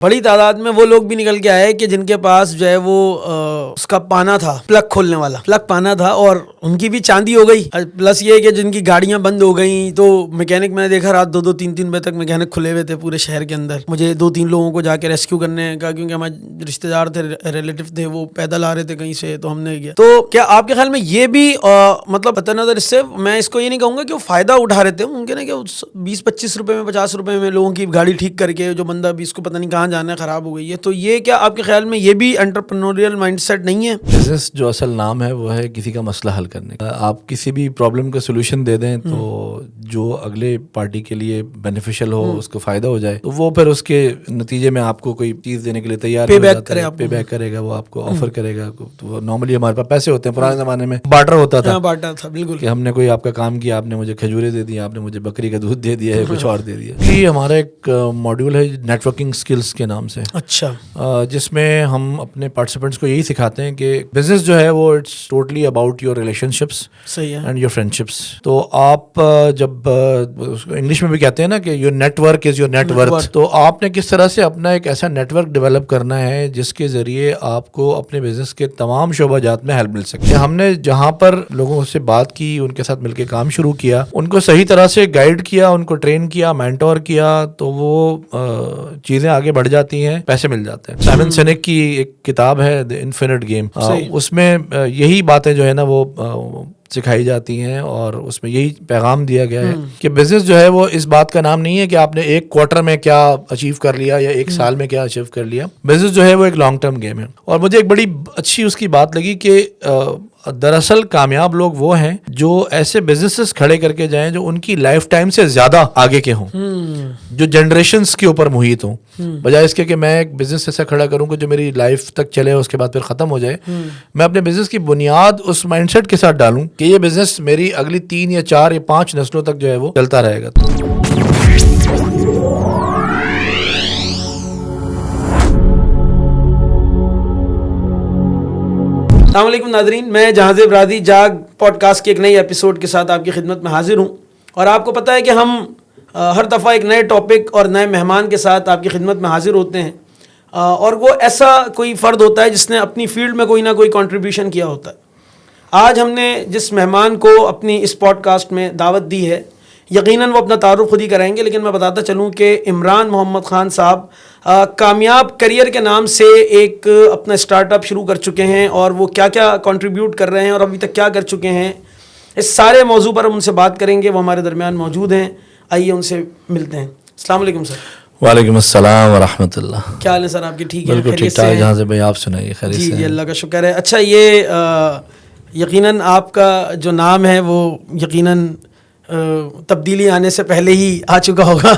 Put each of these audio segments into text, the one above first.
بڑی تعداد میں وہ لوگ بھی نکل کے آئے کہ جن کے پاس جو ہے وہ اس کا پانا تھا، پلگ کھولنے والا پلگ پانا تھا، اور ان کی بھی چاندی ہو گئی. پلس یہ کہ جن کی گاڑیاں بند ہو گئیں تو میکینک میں نے دیکھا رات 2-3 بجے تک میکینک کھلے ہوئے تھے پورے شہر کے اندر. مجھے 2-3 لوگوں کو جا کے ریسکیو کرنے کا، کیونکہ ہمارے رشتے دار تھے، ریلیٹیو تھے، وہ پیدل آ رہے تھے کہیں سے، تو ہم نے کیا. تو کیا آپ کے خیال میں یہ بھی مطلب قطع نظر اس سے میں اس کو یہ نہیں کہوں گا کہ وہ فائدہ اٹھا رہے تھے، ممکن ہے کہ 20-25 روپے میں 50 روپے میں لوگوں کی گاڑی ٹھیک کر کے، جو بندہ بھی اس کو پتہ نہیں کہاں جانا ہے، خراب ہو گئی ہے. تو یہ کیا آپ کے خیال میں یہ بھی انٹرپرینوریل مائنڈ سیٹ نہیں ہے؟ بزنس جو اصل نام ہے وہ ہے کسی کا مسئلہ حل کرنے کا. آپ کسی بھی پرابلم کا سولوشن دے دیں تو جو اگلے پارٹی کے لیے بینیفیشل ہو، اس کو فائدہ ہو جائے، تو وہ پھر اس کے نتیجے میں آپ کو کوئی چیز دینے کے لیے تیار پے ہو بیک جاتا ہے، پے بیک کرے گا، وہ آپ کو آفر کرے گا. تو نارملی ہمارے پاس پیسے ہوتے ہیں، پرانے زمانے میں بارٹر ہوتا تھا، بالکل، کہ ہم نے کوئی آپ کا کام کیا، آپ نے مجھے کھجورے دے دی، آپ نے مجھے بکری کا دودھ دے دیا ہے، کچھ اور دے دیا. یہ ہمارا ایک ماڈیول ہے نیٹ ورکنگ اسکلس کے نام سے، اچھا، جس میں ہم اپنے پارٹیسپینٹس کو یہی سکھاتے ہیں کہ بزنس جو ہے وہ it's totally about your relationships صحیح ہے، اینڈ یور فرینڈ شپس. تو آپ جب انگلش میں بھی کہتے ہیں نا کہ your network is your net worth, تو آپ نے کس طرح سے اپنا ایک ایسا نیٹ ورک ڈیولپ کرنا ہے جس کے ذریعے آپ کو اپنے بزنس کے تمام شعبہ جات میں ہیلپ مل سکے. ہم نے جہاں پر لوگوں سے بات کی، ان کے ساتھ مل کے کام شروع کیا، ان کو صحیح طرح سے گائیڈ کیا، ان کو ٹرین کیا، مینٹور کیا، تو وہ چیزیں آگے بڑھ جاتی ہیں، پیسے مل جاتے ہیں. سائمن سینیک کی ایک کتاب ہے دی انفینٹ گیم، اس میں یہی باتیں جو ہے نا وہ سکھائی جاتی ہیں، اور اس میں یہی پیغام دیا گیا ہے کہ بزنس جو ہے وہ اس بات کا نام نہیں ہے کہ آپ نے ایک کوارٹر میں کیا اچیو کر لیا یا ایک سال میں کیا اچیو کر لیا. بزنس جو ہے وہ ایک لانگ ٹرم گیم ہے. اور مجھے ایک بڑی اچھی اس کی بات لگی کہ دراصل کامیاب لوگ وہ ہیں جو ایسے بزنسز کھڑے کر کے جائیں جو ان کی لائف ٹائم سے زیادہ آگے کے ہوں، جو جنریشنز کے اوپر محیط ہوں، بجائے اس کے کہ میں ایک بزنس ایسا کھڑا کروں کہ جو میری لائف تک چلے، اس کے بعد پھر ختم ہو جائے. میں اپنے بزنس کی بنیاد اس مائنڈ سیٹ کے ساتھ ڈالوں کہ یہ بزنس میری اگلی 3 یا 4 یا 5 نسلوں تک جو ہے وہ چلتا رہے گا. السلام علیکم ناظرین، میں جہاز برادری جاگ پوڈ کاسٹ کے ایک نئی ایپیسوڈ کے ساتھ آپ کی خدمت میں حاضر ہوں. اور آپ کو پتہ ہے کہ ہم ہر دفعہ ایک نئے ٹاپک اور نئے مہمان کے ساتھ آپ کی خدمت میں حاضر ہوتے ہیں، اور وہ ایسا کوئی فرد ہوتا ہے جس نے اپنی فیلڈ میں کوئی نہ کوئی کنٹریبیوشن کیا ہوتا ہے. آج ہم نے جس مہمان کو اپنی اس پوڈ کاسٹ میں دعوت دی ہے، یقیناً وہ اپنا تعارف خود ہی کرائیں گے، لیکن میں بتاتا چلوں کہ عمران محمد خان صاحب کامیاب کریئر کے نام سے ایک اپنا اسٹارٹ اپ شروع کر چکے ہیں، اور وہ کیا کیا کنٹریبیوٹ کر رہے ہیں اور ابھی تک کیا کر چکے ہیں، اس سارے موضوع پر ہم ان سے بات کریں گے. وہ ہمارے درمیان موجود ہیں، آئیے ان سے ملتے ہیں. السلام علیکم سر. وعلیکم السلام ورحمۃ اللہ. کیا حال ہے سر آپ کی؟ ٹھیک ہے؟ بالکل ٹھیک ٹھاک. جہاں سے بھائی آپ سنائیے؟ خیریت سے؟ جی اللہ کا شکر ہے. اچھا، یہ یقیناً آپ کا جو نام ہے وہ یقیناً تبدیلی آنے سے پہلے ہی آ چکا ہوگا.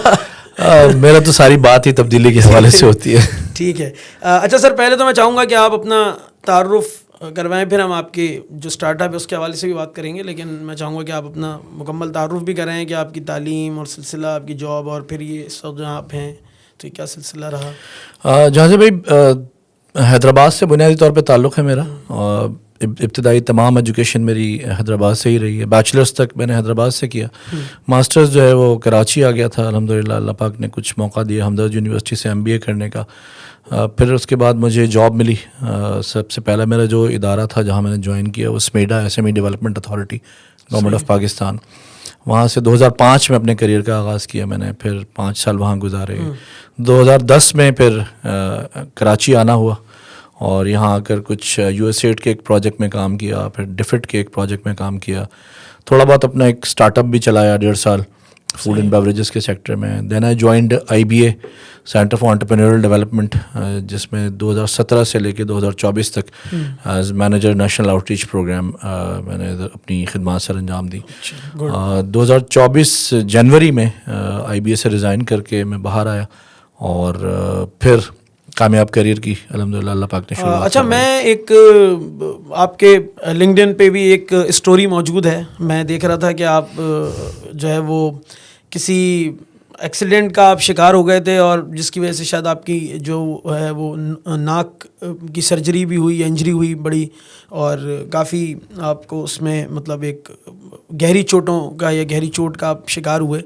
میرا تو ساری بات ہی تبدیلی کے حوالے سے ہوتی ہے. ٹھیک ہے. اچھا سر، پہلے تو میں چاہوں گا کہ آپ اپنا تعارف کروائیں، پھر ہم آپ کے جو اسٹارٹ اپ ہے اس کے حوالے سے بھی بات کریں گے، لیکن میں چاہوں گا کہ آپ اپنا مکمل تعارف بھی کرائیں کہ آپ کی تعلیم اور سلسلہ، آپ کی جاب، اور پھر یہ اس وقت جہاں آپ ہیں تو یہ کیا سلسلہ رہا. جہاں سے بھائی حیدرآباد سے بنیادی طور پہ تعلق ہے میرا، اور ابتدائی تمام ایجوکیشن میری حیدرآباد سے ہی رہی ہے. بیچلرز تک میں نے حیدرآباد سے کیا، ماسٹرز جو ہے وہ کراچی آ گیا تھا. الحمدللہ اللہ پاک نے کچھ موقع دیا ہمدرد یونیورسٹی سے MBA کرنے کا. پھر اس کے بعد مجھے جاب ملی. سب سے پہلا میرا جو ادارہ تھا جہاں میں نے جوائن کیا وہ SMEDA SME development authority, government of Pakistan. وہاں سے 2005 میں اپنے کریئر کا آغاز کیا میں نے، پھر 5 سال وہاں گزارے. 2010 میں پھر کراچی آنا ہوا، اور یہاں آ کر کچھ USAID کے ایک پروجیکٹ میں کام کیا، پھر ڈفٹ کے ایک پروجیکٹ میں کام کیا، تھوڑا بہت اپنا ایک اسٹارٹ اپ بھی چلایا 1.5 سال فوڈ اینڈ بیوریجز کے سیکٹر میں. Then I joined IBA centre for entrepreneurial development, جس میں 2017 سے لے کے 2024 تک as manager national outreach programme میں نے اپنی خدمات سر انجام دی. 2024 جنوری میں IBA سے ریزائن کر کے میں باہر آیا، اور پھر کامیاب کریئر کی الحمدللہ اللہ پاک نے شروعات. اچھا، میں ایک آپ کے LinkedIn پہ بھی ایک اسٹوری موجود ہے، میں دیکھ رہا تھا کہ آپ جو ہے وہ کسی ایکسیڈنٹ کا آپ شکار ہو گئے تھے، اور جس کی وجہ سے شاید آپ کی جو ہے وہ ناک کی سرجری بھی ہوئی، انجری ہوئی بڑی، اور کافی آپ کو اس میں مطلب ایک گہری چوٹوں کا یا گہری چوٹ کا آپ شکار ہوئے.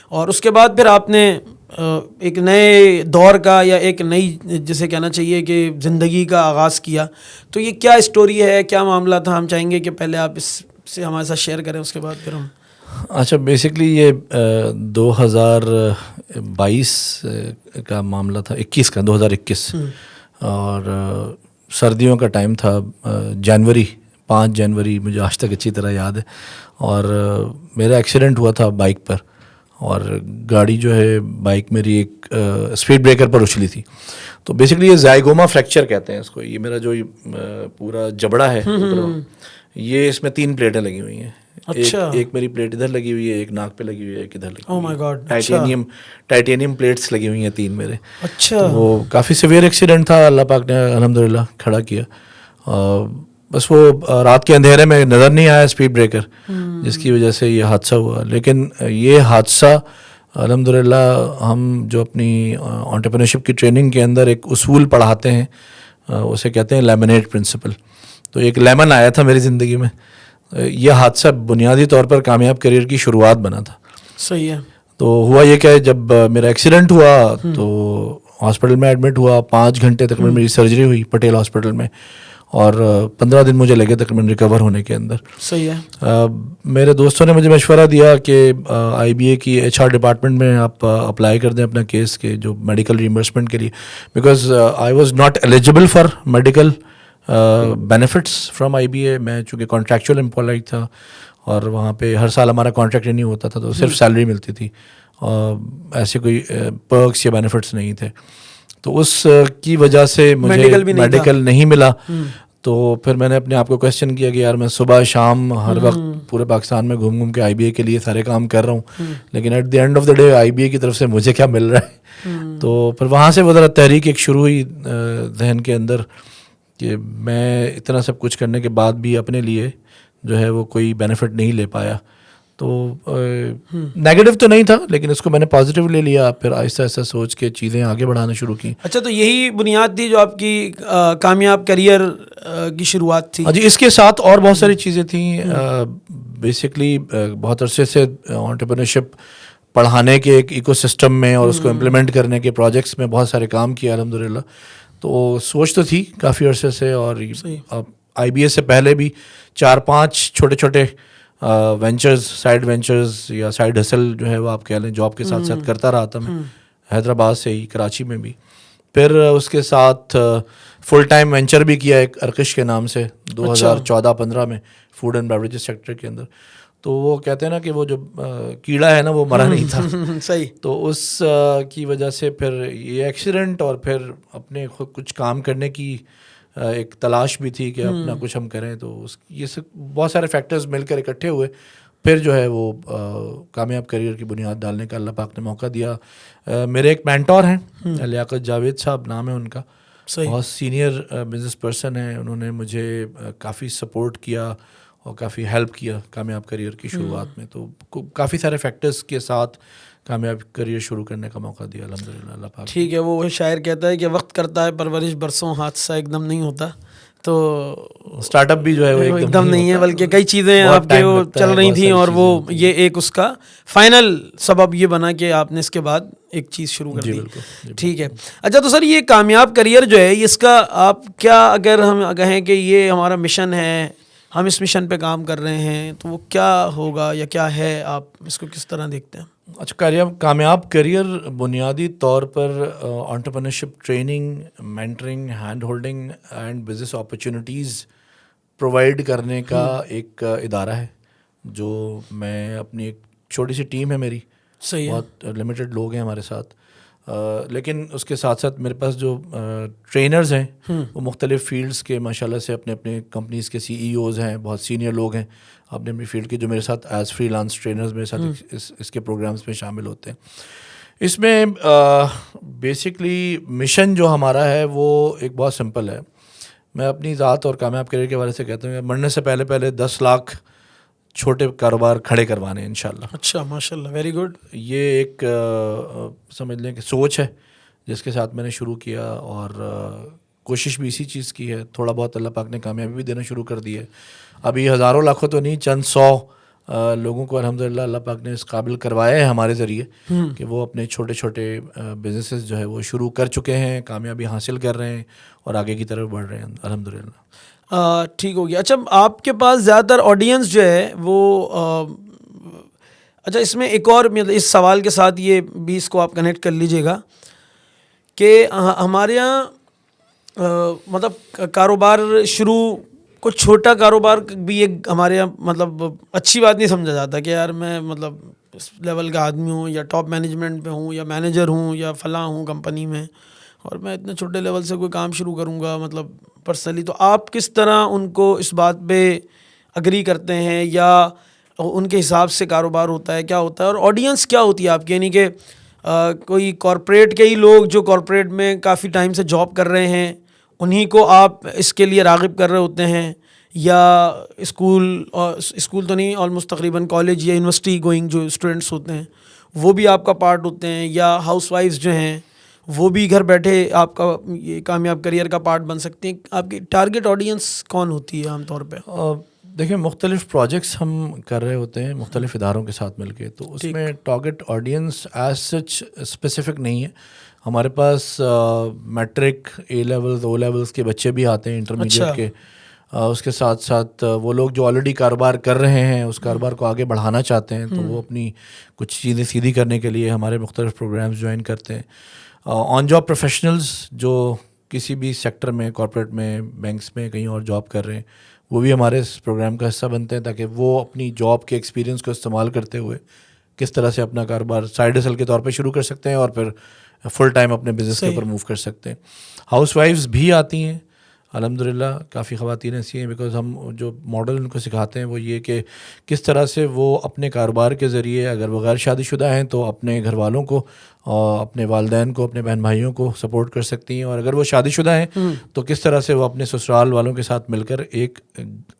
اور اس کے بعد پھر آپ نے ایک نئے دور کا یا ایک نئی جسے کہنا چاہیے کہ زندگی کا آغاز کیا, تو یہ کیا اسٹوری ہے, کیا معاملہ تھا؟ ہم چاہیں گے کہ پہلے آپ اس سے ہمارے ساتھ شیئر کریں, اس کے بعد پھر ہم. اچھا, بیسکلی یہ 2022 کا معاملہ تھا, 2021 اور سردیوں کا ٹائم تھا, جنوری 5 جنوری مجھے آج تک اچھی طرح یاد ہے. اور میرا ایکسیڈنٹ ہوا تھا بائک پر, اور گاڑی جو ہے بائک میری ایک اسپیڈ بریکر پر اچھلی تھی. تو بیسکلی یہ زائگوما فریکچر کہتے ہیں اس کو. یہ میرا جو پورا جبڑا ہے یہ اس میں 3 پلیٹیں لگی ہوئی ہیں. ایک میری پلیٹ ادھر لگی ہوئی ہے, ایک ناک پہ لگی ہوئی ہے, ایک ادھر لگی ہوئی ہے. ٹائٹینیم پلیٹس لگی ہوئی ہیں 3 میرے. اچھا, وہ کافی سیویئر ایکسیڈنٹ تھا, اللہ پاک نے الحمدللہ کھڑا کیا. بس وہ رات کے اندھیرے میں نظر نہیں آیا اسپیڈ بریکر, جس کی وجہ سے یہ حادثہ ہوا. لیکن یہ حادثہ الحمدللہ ہم جو اپنی انٹرپرینیورشپ کی ٹریننگ کے اندر ایک اصول پڑھاتے ہیں, اسے کہتے ہیں لیمنیٹ پرنسپل. تو ایک لیمن آیا تھا میری زندگی میں. یہ حادثہ بنیادی طور پر کامیاب کریئر کی شروعات بنا تھا. صحیح ہے. تو ہوا یہ کہ جب میرا ایکسیڈنٹ ہوا تو ہاسپٹل میں ایڈمٹ ہوا, 5 گھنٹے تقریباً میری سرجری ہوئی پٹیل ہاسپٹل میں, اور 15 دن مجھے لگے تقریباً ریکور ہونے کے اندر. صحیح ہے. میرے دوستوں نے مجھے مشورہ دیا کہ آئی بی اے کی HR ڈپارٹمنٹ میں آپ اپلائی کر دیں اپنا کیس کے جو میڈیکل ریمبرسمنٹ کے لیے, because I was not eligible for medical benefits from I B A. میں چونکہ کانٹریکچوئل امپلائی تھا اور وہاں پہ ہر سال ہمارا کانٹریکٹ رینیو ہوتا تھا, تو صرف سیلری ملتی تھی, ایسے کوئی پرکس یا بینیفٹس نہیں تھے. تو اس کی وجہ سے مجھے میڈیکل نہیں ملا. تو پھر میں نے اپنے آپ کو کویسچن کیا کہ یار میں صبح شام ہر وقت پورے پاکستان میں گھوم کے آئی بی اے کے لیے سارے کام کر رہا ہوں, لیکن at the end of the day I B A کی طرف سے مجھے کیا مل رہا ہے. تو پھر وہاں سے وہ ذرا تحریک ایک شروع ہوئی ذہن کے اندر کہ میں اتنا سب کچھ کرنے کے بعد بھی اپنے لیے جو ہے وہ کوئی بینیفٹ نہیں لے پایا. تو نیگیٹو تو نہیں تھا, لیکن اس کو میں نے پازیٹیو لے لیا. پھر آہستہ آہستہ سوچ کے چیزیں آگے بڑھانا شروع کی. اچھا, تو یہی بنیاد تھی جو آپ کی کامیاب کریئر کی شروعات تھی؟ جی, اس کے ساتھ اور بہت ساری چیزیں تھیں. بیسکلی بہت عرصے سے انٹرپرینورشپ پڑھانے کے ایک ایکو سسٹم میں اور اس کو امپلیمنٹ کرنے کے پروجیکٹس میں بہت سارے کام کیا الحمدللہ. تو سوچ تو تھی کافی عرصے سے, اور آئی بی اے سے پہلے بھی 4-5 چھوٹے چھوٹے وینچرز, سائڈ وینچرز یا سائڈ ہسل جو ہے وہ آپ کہہ لیں جاب کے ساتھ ساتھ کرتا رہا تھا میں, حیدرآباد سے ہی, کراچی میں بھی. پھر اس کے ساتھ فل ٹائم وینچر بھی کیا ایک ارکش کے نام سے 2014-15 میں فوڈ اینڈ بیوریجز سیکٹر کے اندر. تو وہ کہتے ہیں نا کہ وہ جو کیڑا ہے نا وہ مرا نہیں تھا. صحیح. تو اس کی وجہ سے پھر یہ ایکسیڈنٹ اور پھر اپنے خود کچھ کام کرنے کی ایک تلاش بھی تھی کہ اپنا کچھ ہم کریں. تو یہ سب بہت سارے فیکٹرز مل کر اکٹھے ہوئے, پھر جو ہے وہ کامیاب کریئر کی بنیاد ڈالنے کا اللہ پاک نے موقع دیا. میرے ایک مینٹور ہیں, لیاقت جاوید صاحب نام ہے ان کا, بہت سینئر بزنس پرسن ہیں. انہوں نے مجھے کافی سپورٹ کیا اور کافی ہیلپ کیا کامیاب کریئر کی شروعات میں. تو کافی سارے فیکٹرز کے ساتھ کامیاب کریئر شروع کرنے کا موقع دیا الحمدللہ اللہ پاک. ٹھیک ہے, وہ شاعر کہتا ہے کہ وقت کرتا ہے پرورش برسوں, حادثہ ایک دم نہیں ہوتا. تو اسٹارٹ اپ بھی جو ہے وہ ایک دم نہیں ہے, بلکہ کئی چیزیں آپ کے وہ چل رہی تھیں, اور وہ یہ ایک اس کا فائنل سبب یہ بنا کہ آپ نے اس کے بعد ایک چیز شروع کر دی. ٹھیک ہے. اچھا, تو سر یہ کامیاب کریئر جو ہے اس کا آپ کیا, اگر ہم کہیں کہ یہ ہمارا مشن ہے, ہم اس مشن پہ کام کر رہے ہیں, تو وہ کیا ہوگا یا کیا ہے, آپ اس کو کس طرح دیکھتے ہیں؟ اچھا, کامیاب کریئر بنیادی طور پر entrepreneurship training, mentoring, hand holding and business opportunities provide کرنے کا ایک ادارہ ہے جو میں اپنی ایک چھوٹی سی ٹیم ہے میری, بہت لمیٹڈ لوگ ہیں ہمارے ساتھ, لیکن اس کے ساتھ ساتھ میرے پاس جو ٹرینرز ہیں وہ مختلف فیلڈس کے ماشاءاللہ سے اپنے اپنے کمپنیز کے CEOs ہیں, بہت سینئر لوگ ہیں اپنے اپنی فیلڈ کے, جو میرے ساتھ ایز فری لانس ٹرینرز میرے ساتھ اس کے پروگرامز میں شامل ہوتے ہیں. اس میں بیسکلی مشن جو ہمارا ہے وہ ایک بہت سمپل ہے. میں اپنی ذات اور کامیاب کریئر کے حوالے سے کہتا ہوں کہ مرنے سے پہلے 10 لاکھ چھوٹے کاروبار کھڑے کروانے ہیں انشاءاللہ. اچھا, ماشاءاللہ, ویری گڈ. یہ ایک سمجھ لیں کہ سوچ ہے جس کے ساتھ میں نے شروع کیا, اور کوشش بھی اسی چیز کی ہے. تھوڑا بہت اللہ پاک نے کامیابی بھی دینا شروع کر دی ہے. ابھی ہزاروں لاکھوں تو نہیں, چند 100 لوگوں کو الحمدللہ اللہ پاک نے اس قابل کروایا ہے ہمارے ذریعے کہ وہ اپنے چھوٹے چھوٹے بزنسز جو ہے وہ شروع کر چکے ہیں, کامیابی حاصل کر رہے ہیں اور آگے کی طرف بڑھ رہے ہیں الحمدللہ. ٹھیک ہو گیا. اچھا آپ کے پاس زیادہ تر آڈینس جو ہے وہ اچھا اس میں ایک اور اس سوال کے ساتھ یہ بھی اس کو آپ کنیکٹ کر لیجئے گا کہ ہمارے یہاں مطلب کاروبار شروع کچھ چھوٹا کاروبار بھی ایک ہمارے یہاں مطلب اچھی بات نہیں سمجھا جاتا کہ یار میں مطلب اس لیول کا آدمی ہوں یا ٹاپ مینجمنٹ پہ ہوں یا مینیجر ہوں یا فلاں ہوں کمپنی میں اور میں اتنے چھوٹے لیول سے کوئی کام شروع کروں گا مطلب پرسنلی. تو آپ کس طرح ان کو اس بات پہ اگری کرتے ہیں یا ان کے حساب سے کاروبار ہوتا ہے, کیا ہوتا ہے, اور آڈینس کیا ہوتی ہے آپ کی؟ یعنی کہ کوئی کارپوریٹ کے ہی لوگ جو کارپوریٹ میں کافی ٹائم سے جاب کر رہے ہیں انہی کو آپ اس کے لیے راغب کر رہے ہوتے ہیں, یا اسکول تو نہیں, آلموسٹ تقریباً کالج یا یونیورسٹی گوئنگ جو اسٹوڈنٹس ہوتے ہیں وہ بھی آپ کا پارٹ ہوتے ہیں, یا ہاؤس وائفز جو ہیں وہ بھی گھر بیٹھے آپ کا یہ کامیاب کریئر کا پارٹ بن سکتے ہیں؟ آپ کی ٹارگیٹ آڈینس کون ہوتی ہے عام طور پہ؟ دیکھیں مختلف پروجیکٹس ہم کر رہے ہوتے ہیں مختلف اداروں کے ساتھ مل کے, تو اس میں target audience as such specific نہیں ہے. ہمارے پاس matric, A levels, O levels کے بچے بھی آتے ہیں, انٹرمیڈیٹ کے. اس کے ساتھ ساتھ وہ لوگ جو آلریڈی کاروبار کر رہے ہیں اس کاروبار کو آگے بڑھانا چاہتے ہیں تو وہ اپنی کچھ چیزیں سیدھی کرنے کے لیے ہمارے مختلف پروگرامز جوائن کرتے ہیں. آن جاب پروفیشنلز جو کسی بھی سیکٹر میں, کارپوریٹ میں, بینکس میں, کہیں اور جاب کر رہے ہیں, وہ بھی ہمارے اس پروگرام کا حصہ بنتے ہیں تاکہ وہ اپنی جاب کے ایکسپیرینس کو استعمال کرتے ہوئے کس طرح سے اپنا کاروبار سائیڈ ہسل کے طور پہ شروع کر سکتے ہیں اور پھر فل ٹائم اپنے بزنس کے اوپر موو کر سکتے ہیں. ہاؤس وائفز بھی آتی ہیں الحمدللہ, کافی خواتین ایسی ہیں, بیکاز ہم جو ماڈل ان کو سکھاتے ہیں وہ یہ کہ کس طرح سے وہ اپنے کاروبار کے ذریعے, اگر وہ غیر شادی شدہ ہیں تو اپنے گھر والوں کو, اپنے والدین کو, اپنے بہن بھائیوں کو سپورٹ کر سکتی ہیں, اور اگر وہ شادی شدہ ہیں تو کس طرح سے وہ اپنے سسرال والوں کے ساتھ مل کر ایک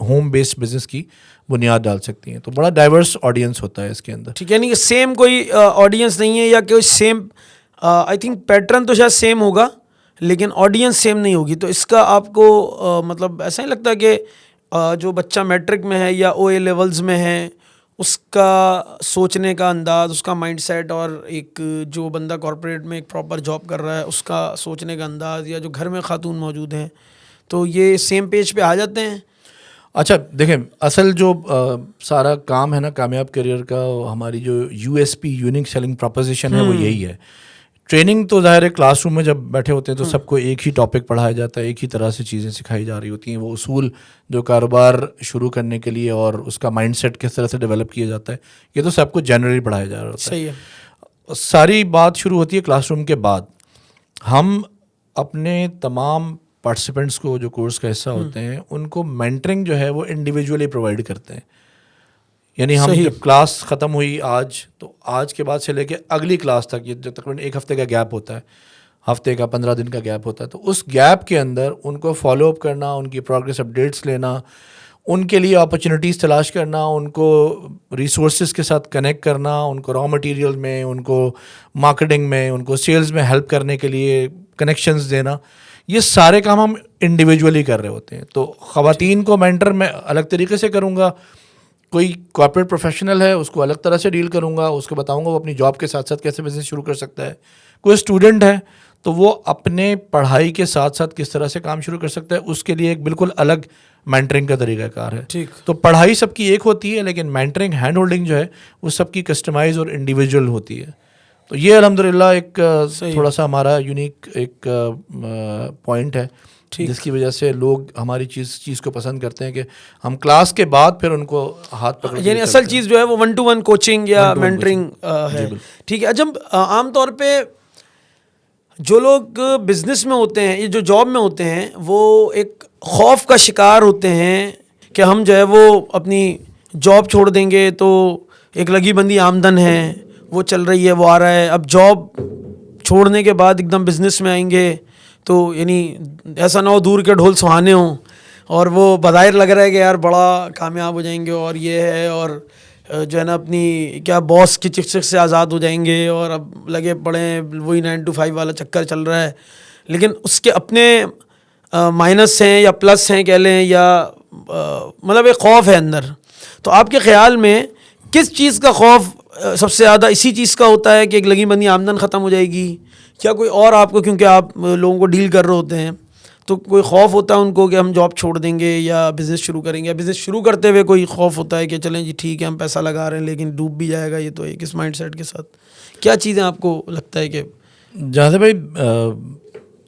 ہوم بیسڈ بزنس کی بنیاد ڈال سکتی ہیں. تو بڑا ڈائیورس آڈینس ہوتا ہے اس کے اندر. ٹھیک ہے, یعنی کہ سیم کوئی آڈینس نہیں ہے, یا کوئی سیم آئی تھنک پیٹرن تو شاید سیم ہوگا لیکن آڈینس سیم نہیں ہوگی. تو اس کا آپ کو مطلب ایسا نہیں لگتا کہ جو بچہ میٹرک میں ہے یا او اے لیولز میں ہے اس کا سوچنے کا انداز, اس کا مائنڈ سیٹ, اور ایک جو بندہ کارپوریٹ میں ایک پراپر جاب کر رہا ہے اس کا سوچنے کا انداز, یا جو گھر میں خاتون موجود ہیں, تو یہ سیم پیج پہ آ جاتے ہیں؟ اچھا دیکھیں, اصل جو سارا کام ہے نا کامیاب کریئر کا, ہماری جو U S P, unique selling proposition ہے, وہ یہی ہے. ٹریننگ تو ظاہر ہے کلاس روم میں جب بیٹھے ہوتے ہیں تو سب کو ایک ہی ٹاپک پڑھایا جاتا ہے, ایک ہی طرح سے چیزیں سکھائی جا رہی ہوتی ہیں. وہ اصول جو کاروبار شروع کرنے کے لیے اور اس کا مائنڈ سیٹ کس طرح سے ڈیولپ کیا جاتا ہے, یہ تو سب کو جنرلی پڑھایا جا رہا ہوتا ہے. صحیح ہے. ساری بات شروع ہوتی ہے کلاس روم کے بعد. ہم اپنے تمام پارٹیسپینٹس کو جو کورس کا حصہ ہوتے ہیں ان کو مینٹرنگ جو ہے وہ انڈیویجولی پرووائڈ کرتے ہیں. یعنی ہم جب کلاس ختم ہوئی آج, تو آج کے بعد سے لے کے اگلی کلاس تک, یہ جو تقریباً ایک ہفتے کا گیپ ہوتا ہے, ہفتے کا 15 دن کا گیپ ہوتا ہے, تو اس گیپ کے اندر ان کو فالو اپ کرنا, ان کی پروگریس اپڈیٹس لینا, ان کے لیے اپرچونیٹیز تلاش کرنا, ان کو ریسورسز کے ساتھ کنیکٹ کرنا, ان کو را مٹیریل میں, ان کو مارکیٹنگ میں, ان کو سیلز میں ہیلپ کرنے کے لیے کنیکشنز دینا, یہ سارے کام ہم انڈیویجولی کر رہے ہوتے ہیں. تو خواتین کو مینٹر میں الگ طریقے سے کروں گا, کوئی کارپوریٹ پروفیشنل ہے اس کو الگ طرح سے ڈیل کروں گا, اس کو بتاؤں گا وہ اپنی جاب کے ساتھ ساتھ کیسے بزنس شروع کر سکتا ہے. کوئی اسٹوڈنٹ ہے تو وہ اپنے پڑھائی کے ساتھ ساتھ کس طرح سے کام شروع کر سکتا ہے, اس کے لیے ایک بالکل الگ مینٹرنگ کا طریقہ کار ہے. ٹھیک. تو پڑھائی سب کی ایک ہوتی ہے لیکن مینٹرنگ, ہینڈ ہولڈنگ جو ہے وہ سب کی کسٹمائز اور انڈیویجول ہوتی ہے. تو یہ الحمدللہ ایک تھوڑا سا ہمارا یونیک ایک پوائنٹ ہے جس کی وجہ سے لوگ ہماری چیز کو پسند کرتے ہیں کہ ہم کلاس کے بعد پھر ان کو ہاتھ پکڑ, یعنی اصل چیز جو ہے وہ 1-to-1 کوچنگ یا مینٹرنگ ہے. ٹھیک ہے. جب عام طور پہ جو لوگ بزنس میں ہوتے ہیں, یہ جو جاب میں ہوتے ہیں, وہ ایک خوف کا شکار ہوتے ہیں کہ ہم جو ہے وہ اپنی جاب چھوڑ دیں گے تو ایک لگی بندی آمدن ہے وہ چل رہی ہے, وہ آ رہا ہے, اب جاب چھوڑنے کے بعد ایک دم بزنس میں آئیں گے تو یعنی ایسا نہ ہو دور کے ڈھول سہانے ہوں اور وہ بظاہر لگ رہا ہے کہ یار بڑا کامیاب ہو جائیں گے اور یہ ہے, اور جو ہے نا اپنی کیا باس کی چک چک سے آزاد ہو جائیں گے اور اب لگے پڑے وہی 9 to 5 والا چکر چل رہا ہے. لیکن اس کے اپنے مائنس ہیں یا پلس ہیں کہہ لیں, یا مطلب ایک خوف ہے اندر. تو آپ کے خیال میں کس چیز کا خوف سب سے زیادہ اسی چیز کا ہوتا ہے کہ ایک لگی بندی آمدن ختم ہو جائے گی، کیا کوئی اور آپ کو، کیونکہ آپ لوگوں کو ڈیل کر رہے ہوتے ہیں تو کوئی خوف ہوتا ہے ان کو کہ ہم جاب چھوڑ دیں گے یا بزنس شروع کریں گے، یا بزنس شروع کرتے ہوئے کوئی خوف ہوتا ہے کہ چلیں جی ٹھیک ہے ہم پیسہ لگا رہے ہیں لیکن ڈوب بھی جائے گا یہ، تو ایک اس مائنڈ سیٹ کے ساتھ کیا چیزیں آپ کو لگتا ہے کہ؟ جہاں سے بھائی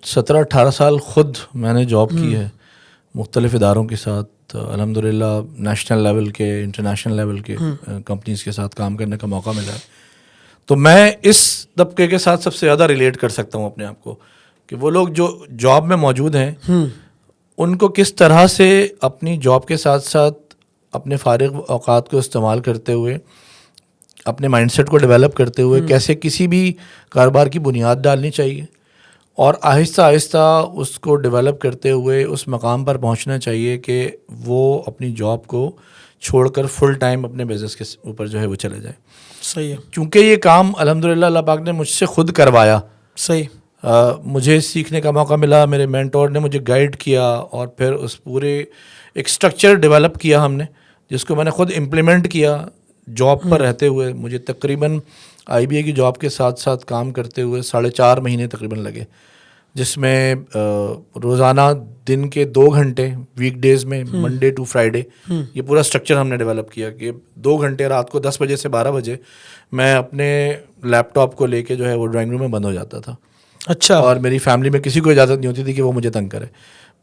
17-18 سال خود میں نے جاب کی ہے مختلف اداروں کے ساتھ، الحمدللہ نیشنل لیول کے انٹرنیشنل لیول کے کمپنیز کے ساتھ کام کرنے کا موقع ملا ہے، تو میں اس طبقے کے ساتھ سب سے زیادہ ریلیٹ کر سکتا ہوں اپنے آپ کو کہ وہ لوگ جو جاب میں موجود ہیں ان کو کس طرح سے اپنی جاب کے ساتھ ساتھ اپنے فارغ اوقات کو استعمال کرتے ہوئے، اپنے مائنڈ سیٹ کو ڈیولپ کرتے ہوئے کیسے کسی بھی کاروبار کی بنیاد ڈالنی چاہیے، اور آہستہ آہستہ اس کو ڈیولپ کرتے ہوئے اس مقام پر پہنچنا چاہیے کہ وہ اپنی جاب کو چھوڑ کر فل ٹائم اپنے بزنس کے اوپر جو ہے وہ چلے جائے. صحیح ہے. چونکہ یہ کام الحمدللہ اللہ پاک نے مجھ سے خود کروایا. صحیح. مجھے سیکھنے کا موقع ملا، میرے مینٹور نے مجھے گائیڈ کیا، اور پھر اس پورے ایک اسٹرکچر ڈیولپ کیا ہم نے، جس کو میں نے خود امپلیمنٹ کیا جاب پر رہتے ہوئے. مجھے تقریباً IBA کی جاب کے ساتھ ساتھ کام کرتے ہوئے 4.5 مہینے تقریباً لگے، جس میں روزانہ دن کے 2 گھنٹے ویک ڈیز میں منڈے ٹو فرائیڈے یہ پورا اسٹرکچر ہم نے ڈیولپ کیا کہ 2 گھنٹے رات کو 10 بجے سے 12 بجے میں اپنے لیپ ٹاپ کو لے کے جو ہے وہ ڈرائنگ روم میں بند ہو جاتا تھا. اچھا. اور میری فیملی میں کسی کو اجازت نہیں ہوتی تھی کہ وہ مجھے تنگ کرے.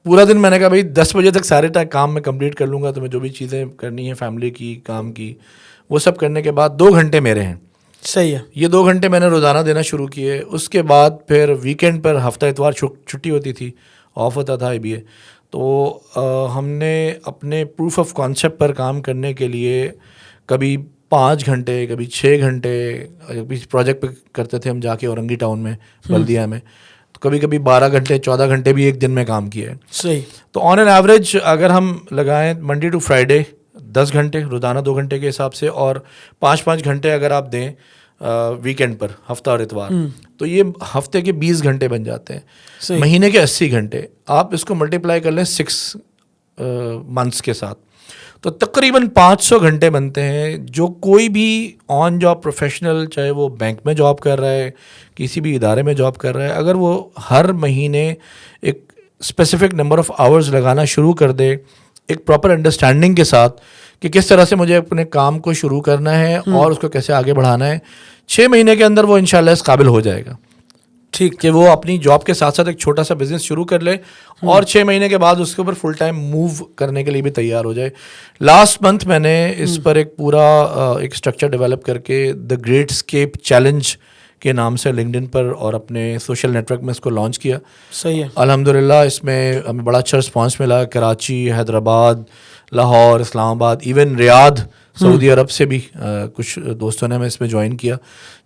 پورا دن میں نے کہا بھائی 10 بجے تک سارے کام میں کمپلیٹ کر لوں گا، تو میں جو بھی چیزیں کرنی ہیں فیملی کی، کام کی، وہ سب کرنے کے بعد 2 گھنٹے میرے ہیں. صحیح ہے. یہ 2 گھنٹے میں نے روزانہ دینا شروع کیے. اس کے بعد پھر ویکینڈ پر ہفتہ اتوار چھٹی ہوتی تھی، آف ہوتا تھا IBA، تو ہم نے اپنے پروف آف کانسیپٹ پر کام کرنے کے لیے کبھی 5 گھنٹے، کبھی 6 گھنٹے، کبھی پروجیکٹ پہ کرتے تھے ہم جا کے اورنگی ٹاؤن میں بلدیہ میں، تو کبھی کبھی 12 گھنٹے 14 گھنٹے بھی ایک دن میں کام کیا ہے. صحیح. تو آن این ایوریج اگر ہم لگائیں منڈے ٹو فرائیڈے 10 گھنٹے روزانہ 2 گھنٹے کے حساب سے، اور 5 گھنٹے اگر آپ دیں ویکینڈ پر ہفتہ اور اتوار، تو یہ ہفتے کے 20 گھنٹے بن جاتے ہیں، مہینے کے 80 گھنٹے. آپ اس کو ملٹیپلائی کر لیں 6 منتھس کے ساتھ، تو تقریباً 500 گھنٹے بنتے ہیں. جو کوئی بھی آن جاب پروفیشنل، چاہے وہ بینک میں جاب کر رہا ہے، کسی بھی ادارے میں جاب کر رہا ہے، اگر وہ ہر مہینے ایک اسپیسیفک نمبر آف آورز لگانا شروع کر دے ایک پراپر انڈرسٹینڈنگ کے ساتھ کہ کس طرح سے مجھے اپنے کام کو شروع کرنا ہے اور اس کو کیسے آگے بڑھانا ہے، 6 مہینے کے اندر وہ انشاءاللہ اس قابل ہو جائے گا. ٹھیک کہ وہ اپنی جاب کے ساتھ ساتھ ایک چھوٹا سا بزنس شروع کر لے، اور 6 مہینے کے بعد اس کے اوپر فل ٹائم موو کرنے کے لیے بھی تیار ہو جائے. لاسٹ منتھ میں نے اس پر ایک پورا ایک اسٹرکچر ڈیولپ کر کے دا گریٹ اسکیپ چیلنج کے نام سے لنکڈن پر اور اپنے سوشل نیٹ ورک میں اس کو لانچ کیا. صحیح ہے. الحمدللہ اس میں ہمیں بڑا اچھا رسپانس ملا. کراچی، حیدرآباد، لاہور، اسلام آباد، ایون ریاض سعودی عرب سے بھی کچھ دوستوں نے ہمیں اس میں جوائن کیا،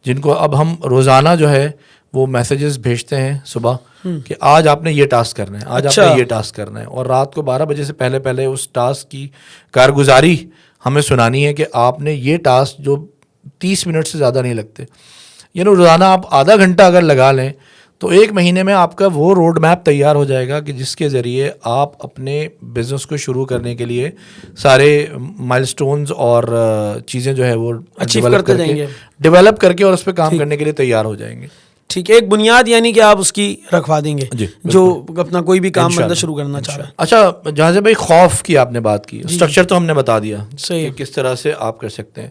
جن کو اب ہم روزانہ جو ہے وہ میسیجز بھیجتے ہیں صبح کہ آج آپ نے یہ ٹاسک کرنا ہے، آج آپ نے یہ ٹاسک کرنا ہے، اور رات کو 12 بجے سے پہلے اس ٹاسک کی کارگزاری ہمیں سنانی ہے کہ آپ نے یہ ٹاسک جو 30 منٹ سے زیادہ نہیں لگتے، یعنی روزانہ آپ آدھا گھنٹہ اگر لگا لیں تو 1 مہینے میں آپ کا وہ روڈ میپ تیار ہو جائے گا کہ جس کے ذریعے آپ اپنے بزنس کو شروع کرنے کے لیے سارے مائل سٹونز اور چیزیں جو ہے وہ ڈیولپ کر کے اور اس پہ کام کرنے کے لیے تیار ہو جائیں گے. ٹھیک ہے. ایک بنیاد یعنی کہ آپ اس کی رکھوا دیں گے جو اپنا کوئی بھی کام بندہ شروع کرنا چاہ رہا ہے. اچھا جہاں سے بھائی خوف کی آپ نے بات کی، اسٹرکچر تو ہم نے بتا دیا کہ کس طرح سے آپ کر سکتے ہیں.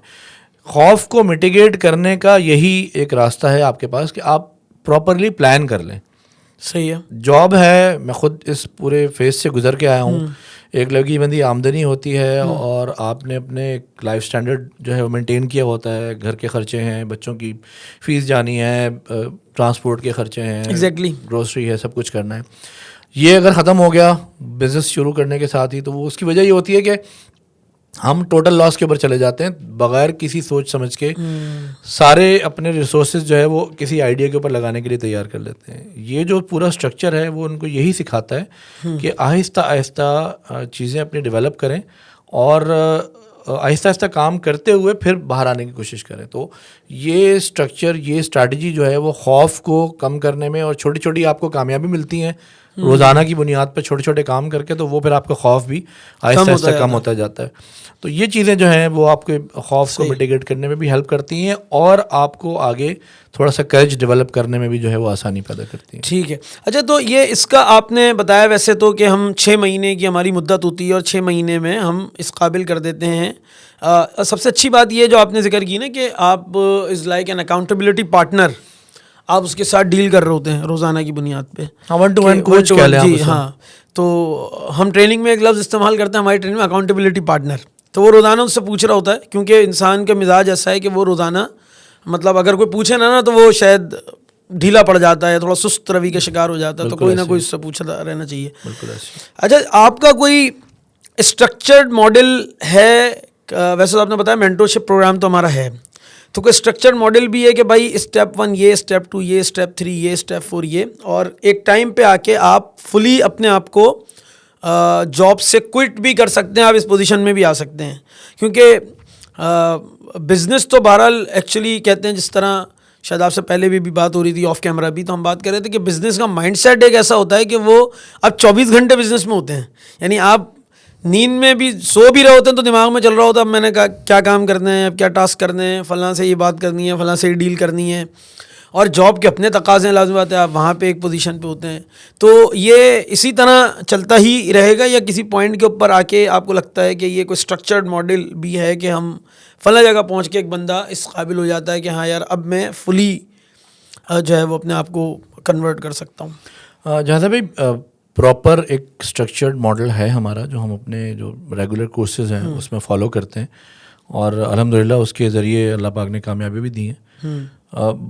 خوف کو میٹیگیٹ کرنے کا یہی ایک راستہ ہے آپ کے پاس کہ آپ پراپرلی پلان کر لیں. صحیح ہے. جاب ہے، میں خود اس پورے فیز سے گزر کے آیا ہوں. ایک لگی بندی آمدنی ہوتی ہے اور آپ نے اپنے لائف سٹینڈرڈ جو ہے وہ مینٹین کیا ہوتا ہے. گھر کے خرچے ہیں، بچوں کی فیس جانی ہے، ٹرانسپورٹ کے خرچے ہیں، گروسری ہے، سب کچھ کرنا ہے. یہ اگر ختم ہو گیا بزنس شروع کرنے کے ساتھ ہی، تو وہ اس کی وجہ یہ ہوتی ہے کہ ہم ٹوٹل لاس کے اوپر چلے جاتے ہیں بغیر کسی سوچ سمجھ کے. سارے اپنے ریسورسز جو ہے وہ کسی آئیڈیا کے اوپر لگانے کے لیے تیار کر لیتے ہیں. یہ جو پورا اسٹرکچر ہے وہ ان کو یہی سکھاتا ہے کہ آہستہ آہستہ چیزیں اپنی ڈیولپ کریں اور آہستہ آہستہ کام کرتے ہوئے پھر باہر آنے کی کوشش کریں. تو یہ اسٹرکچر، یہ اسٹریٹجی جو ہے وہ خوف کو کم کرنے میں، اور چھوٹی چھوٹی آپ کو کامیابی ملتی ہیں روزانہ کی بنیاد پہ چھوٹے چھوٹے کام کر کے, تو وہ پھر آپ کا خوف بھی آہستہ آہستہ کم ہوتا جاتا ہے. تو یہ چیزیں جو ہیں وہ آپ کے خوف کو میٹیگیٹ کرنے میں بھی ہیلپ کرتی ہیں, اور آپ کو آگے تھوڑا سا کریج ڈیولپ کرنے میں بھی جو ہے وہ آسانی پیدا کرتی ہیں. ٹھیک ہے. اچھا, تو یہ اس کا آپ نے بتایا ویسے تو کہ ہم 6 مہینے کی ہماری مدت ہوتی ہے اور 6 مہینے میں ہم اس قابل کر دیتے ہیں. سب سے اچھی بات یہ جو آپ نے ذکر کی نا کہ آپ is like an accountability partner, آپ اس کے ساتھ ڈیل کر رہے ہوتے ہیں روزانہ کی بنیاد پہ. ون ٹو ون کوچ کہہ لیں. جی ہاں, تو ہم ٹریننگ میں ایک لفظ استعمال کرتے ہیں ہماری ٹریننگ میں, اکاؤنٹیبلٹی پارٹنر. تو وہ روزانہ اس سے پوچھ رہا ہوتا ہے, کیونکہ انسان کا مزاج ایسا ہے کہ وہ روزانہ مطلب اگر کوئی پوچھے نا تو وہ شاید ڈھیلا پڑ جاتا ہے, تھوڑا سست روی کا شکار ہو جاتا ہے. تو کوئی نہ کوئی اس سے پوچھتا رہنا چاہیے. اچھا, آپ کا کوئی اسٹرکچرڈ ماڈل ہے؟ ویسے تو آپ نے بتایا مینٹورشپ پروگرام تو ہمارا ہے, تو کوئی اسٹرکچرڈ ماڈل بھی ہے کہ بھائی اسٹیپ 1 یہ, اسٹیپ 2 یہ, اسٹیپ 3 یہ, اسٹیپ 4 یہ, اور ایک ٹائم پہ آ کے آپ فلی اپنے آپ کو جاب سے کوئٹ بھی کر سکتے ہیں, آپ اس پوزیشن میں بھی آ سکتے ہیں؟ کیونکہ بزنس تو بہرحال ایکچولی کہتے ہیں, جس طرح شاید آپ سے پہلے بھی بات ہو رہی تھی آف کیمرہ بھی, تو ہم بات کر رہے تھے کہ بزنس کا مائنڈ سیٹ ایک ایسا ہوتا ہے کہ وہ اب 24 گھنٹے بزنس میں ہوتے ہیں. یعنی آپ نیند میں بھی سو بھی رہے ہوتے ہیں تو دماغ میں چل رہا ہوتا ہے اب میں نے کیا کام کرنا ہے, اب کیا ٹاسک کرنے ہیں, فلاں سے یہ بات کرنی ہے, فلاں سے یہ ڈیل کرنی ہے, اور جاب کے اپنے تقاضے ہیں, لازم بات ہے آپ وہاں پہ ایک پوزیشن پہ ہوتے ہیں. تو یہ اسی طرح چلتا ہی رہے گا, یا کسی پوائنٹ کے اوپر آ کے آپ کو لگتا ہے کہ یہ کوئی اسٹرکچرڈ ماڈل بھی ہے کہ ہم فلاں جگہ پہنچ کے ایک بندہ اس قابل ہو جاتا ہے کہ ہاں یار اب میں فلی جو ہے وہ اپنے آپ کو کنورٹ کر سکتا ہوں؟ جہاں بھائی پراپر ایک اسٹرکچرڈ ماڈل ہے ہمارا, جو ہم اپنے جو ریگولر کورسز ہیں اس میں فالو کرتے ہیں, اور الحمدللہ اس کے ذریعے اللہ پاک نے کامیابی بھی دی ہے.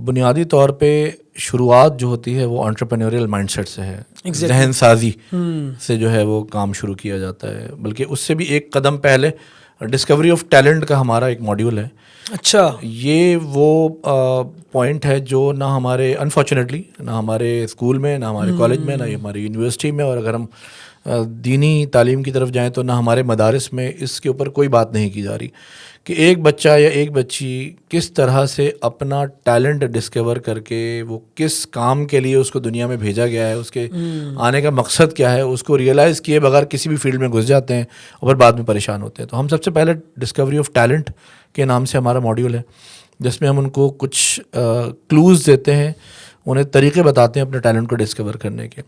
بنیادی طور پہ شروعات جو ہوتی ہے وہ انٹرپرینیوریل مائنڈ سیٹ سے ہے, ذہن سازی سے جو ہے وہ کام شروع کیا جاتا ہے. بلکہ اس سے بھی ایک قدم پہلے ڈسکوری آف ٹیلنٹ کا ہمارا ایک ماڈیول ہے. اچھا, یہ وہ پوائنٹ ہے جو نہ ہمارے انفارچونیٹلی نہ ہمارے اسکول میں, نہ ہمارے کالج میں, نہ ہماری یونیورسٹی میں, اور اگر ہم دینی تعلیم کی طرف جائیں تو نہ ہمارے مدارس میں اس کے اوپر کوئی بات نہیں کی جا رہی کہ ایک بچہ یا ایک بچی کس طرح سے اپنا ٹیلنٹ ڈسکور کر کے وہ کس کام کے لیے اس کو دنیا میں بھیجا گیا ہے, اس کے آنے کا مقصد کیا ہے, اس کو ریئلائز کیے بغیر کسی بھی فیلڈ میں گھس جاتے ہیں اور پھر بعد میں پریشان ہوتے ہیں. تو ہم سب سے پہلے ڈسکوری آف ٹیلنٹ کے نام سے ہمارا ماڈیول ہے, جس میں ہم ان کو کچھ کلوز دیتے ہیں, انہیں طریقے بتاتے ہیں اپنے ٹیلنٹ کو ڈسکور کرنے کے.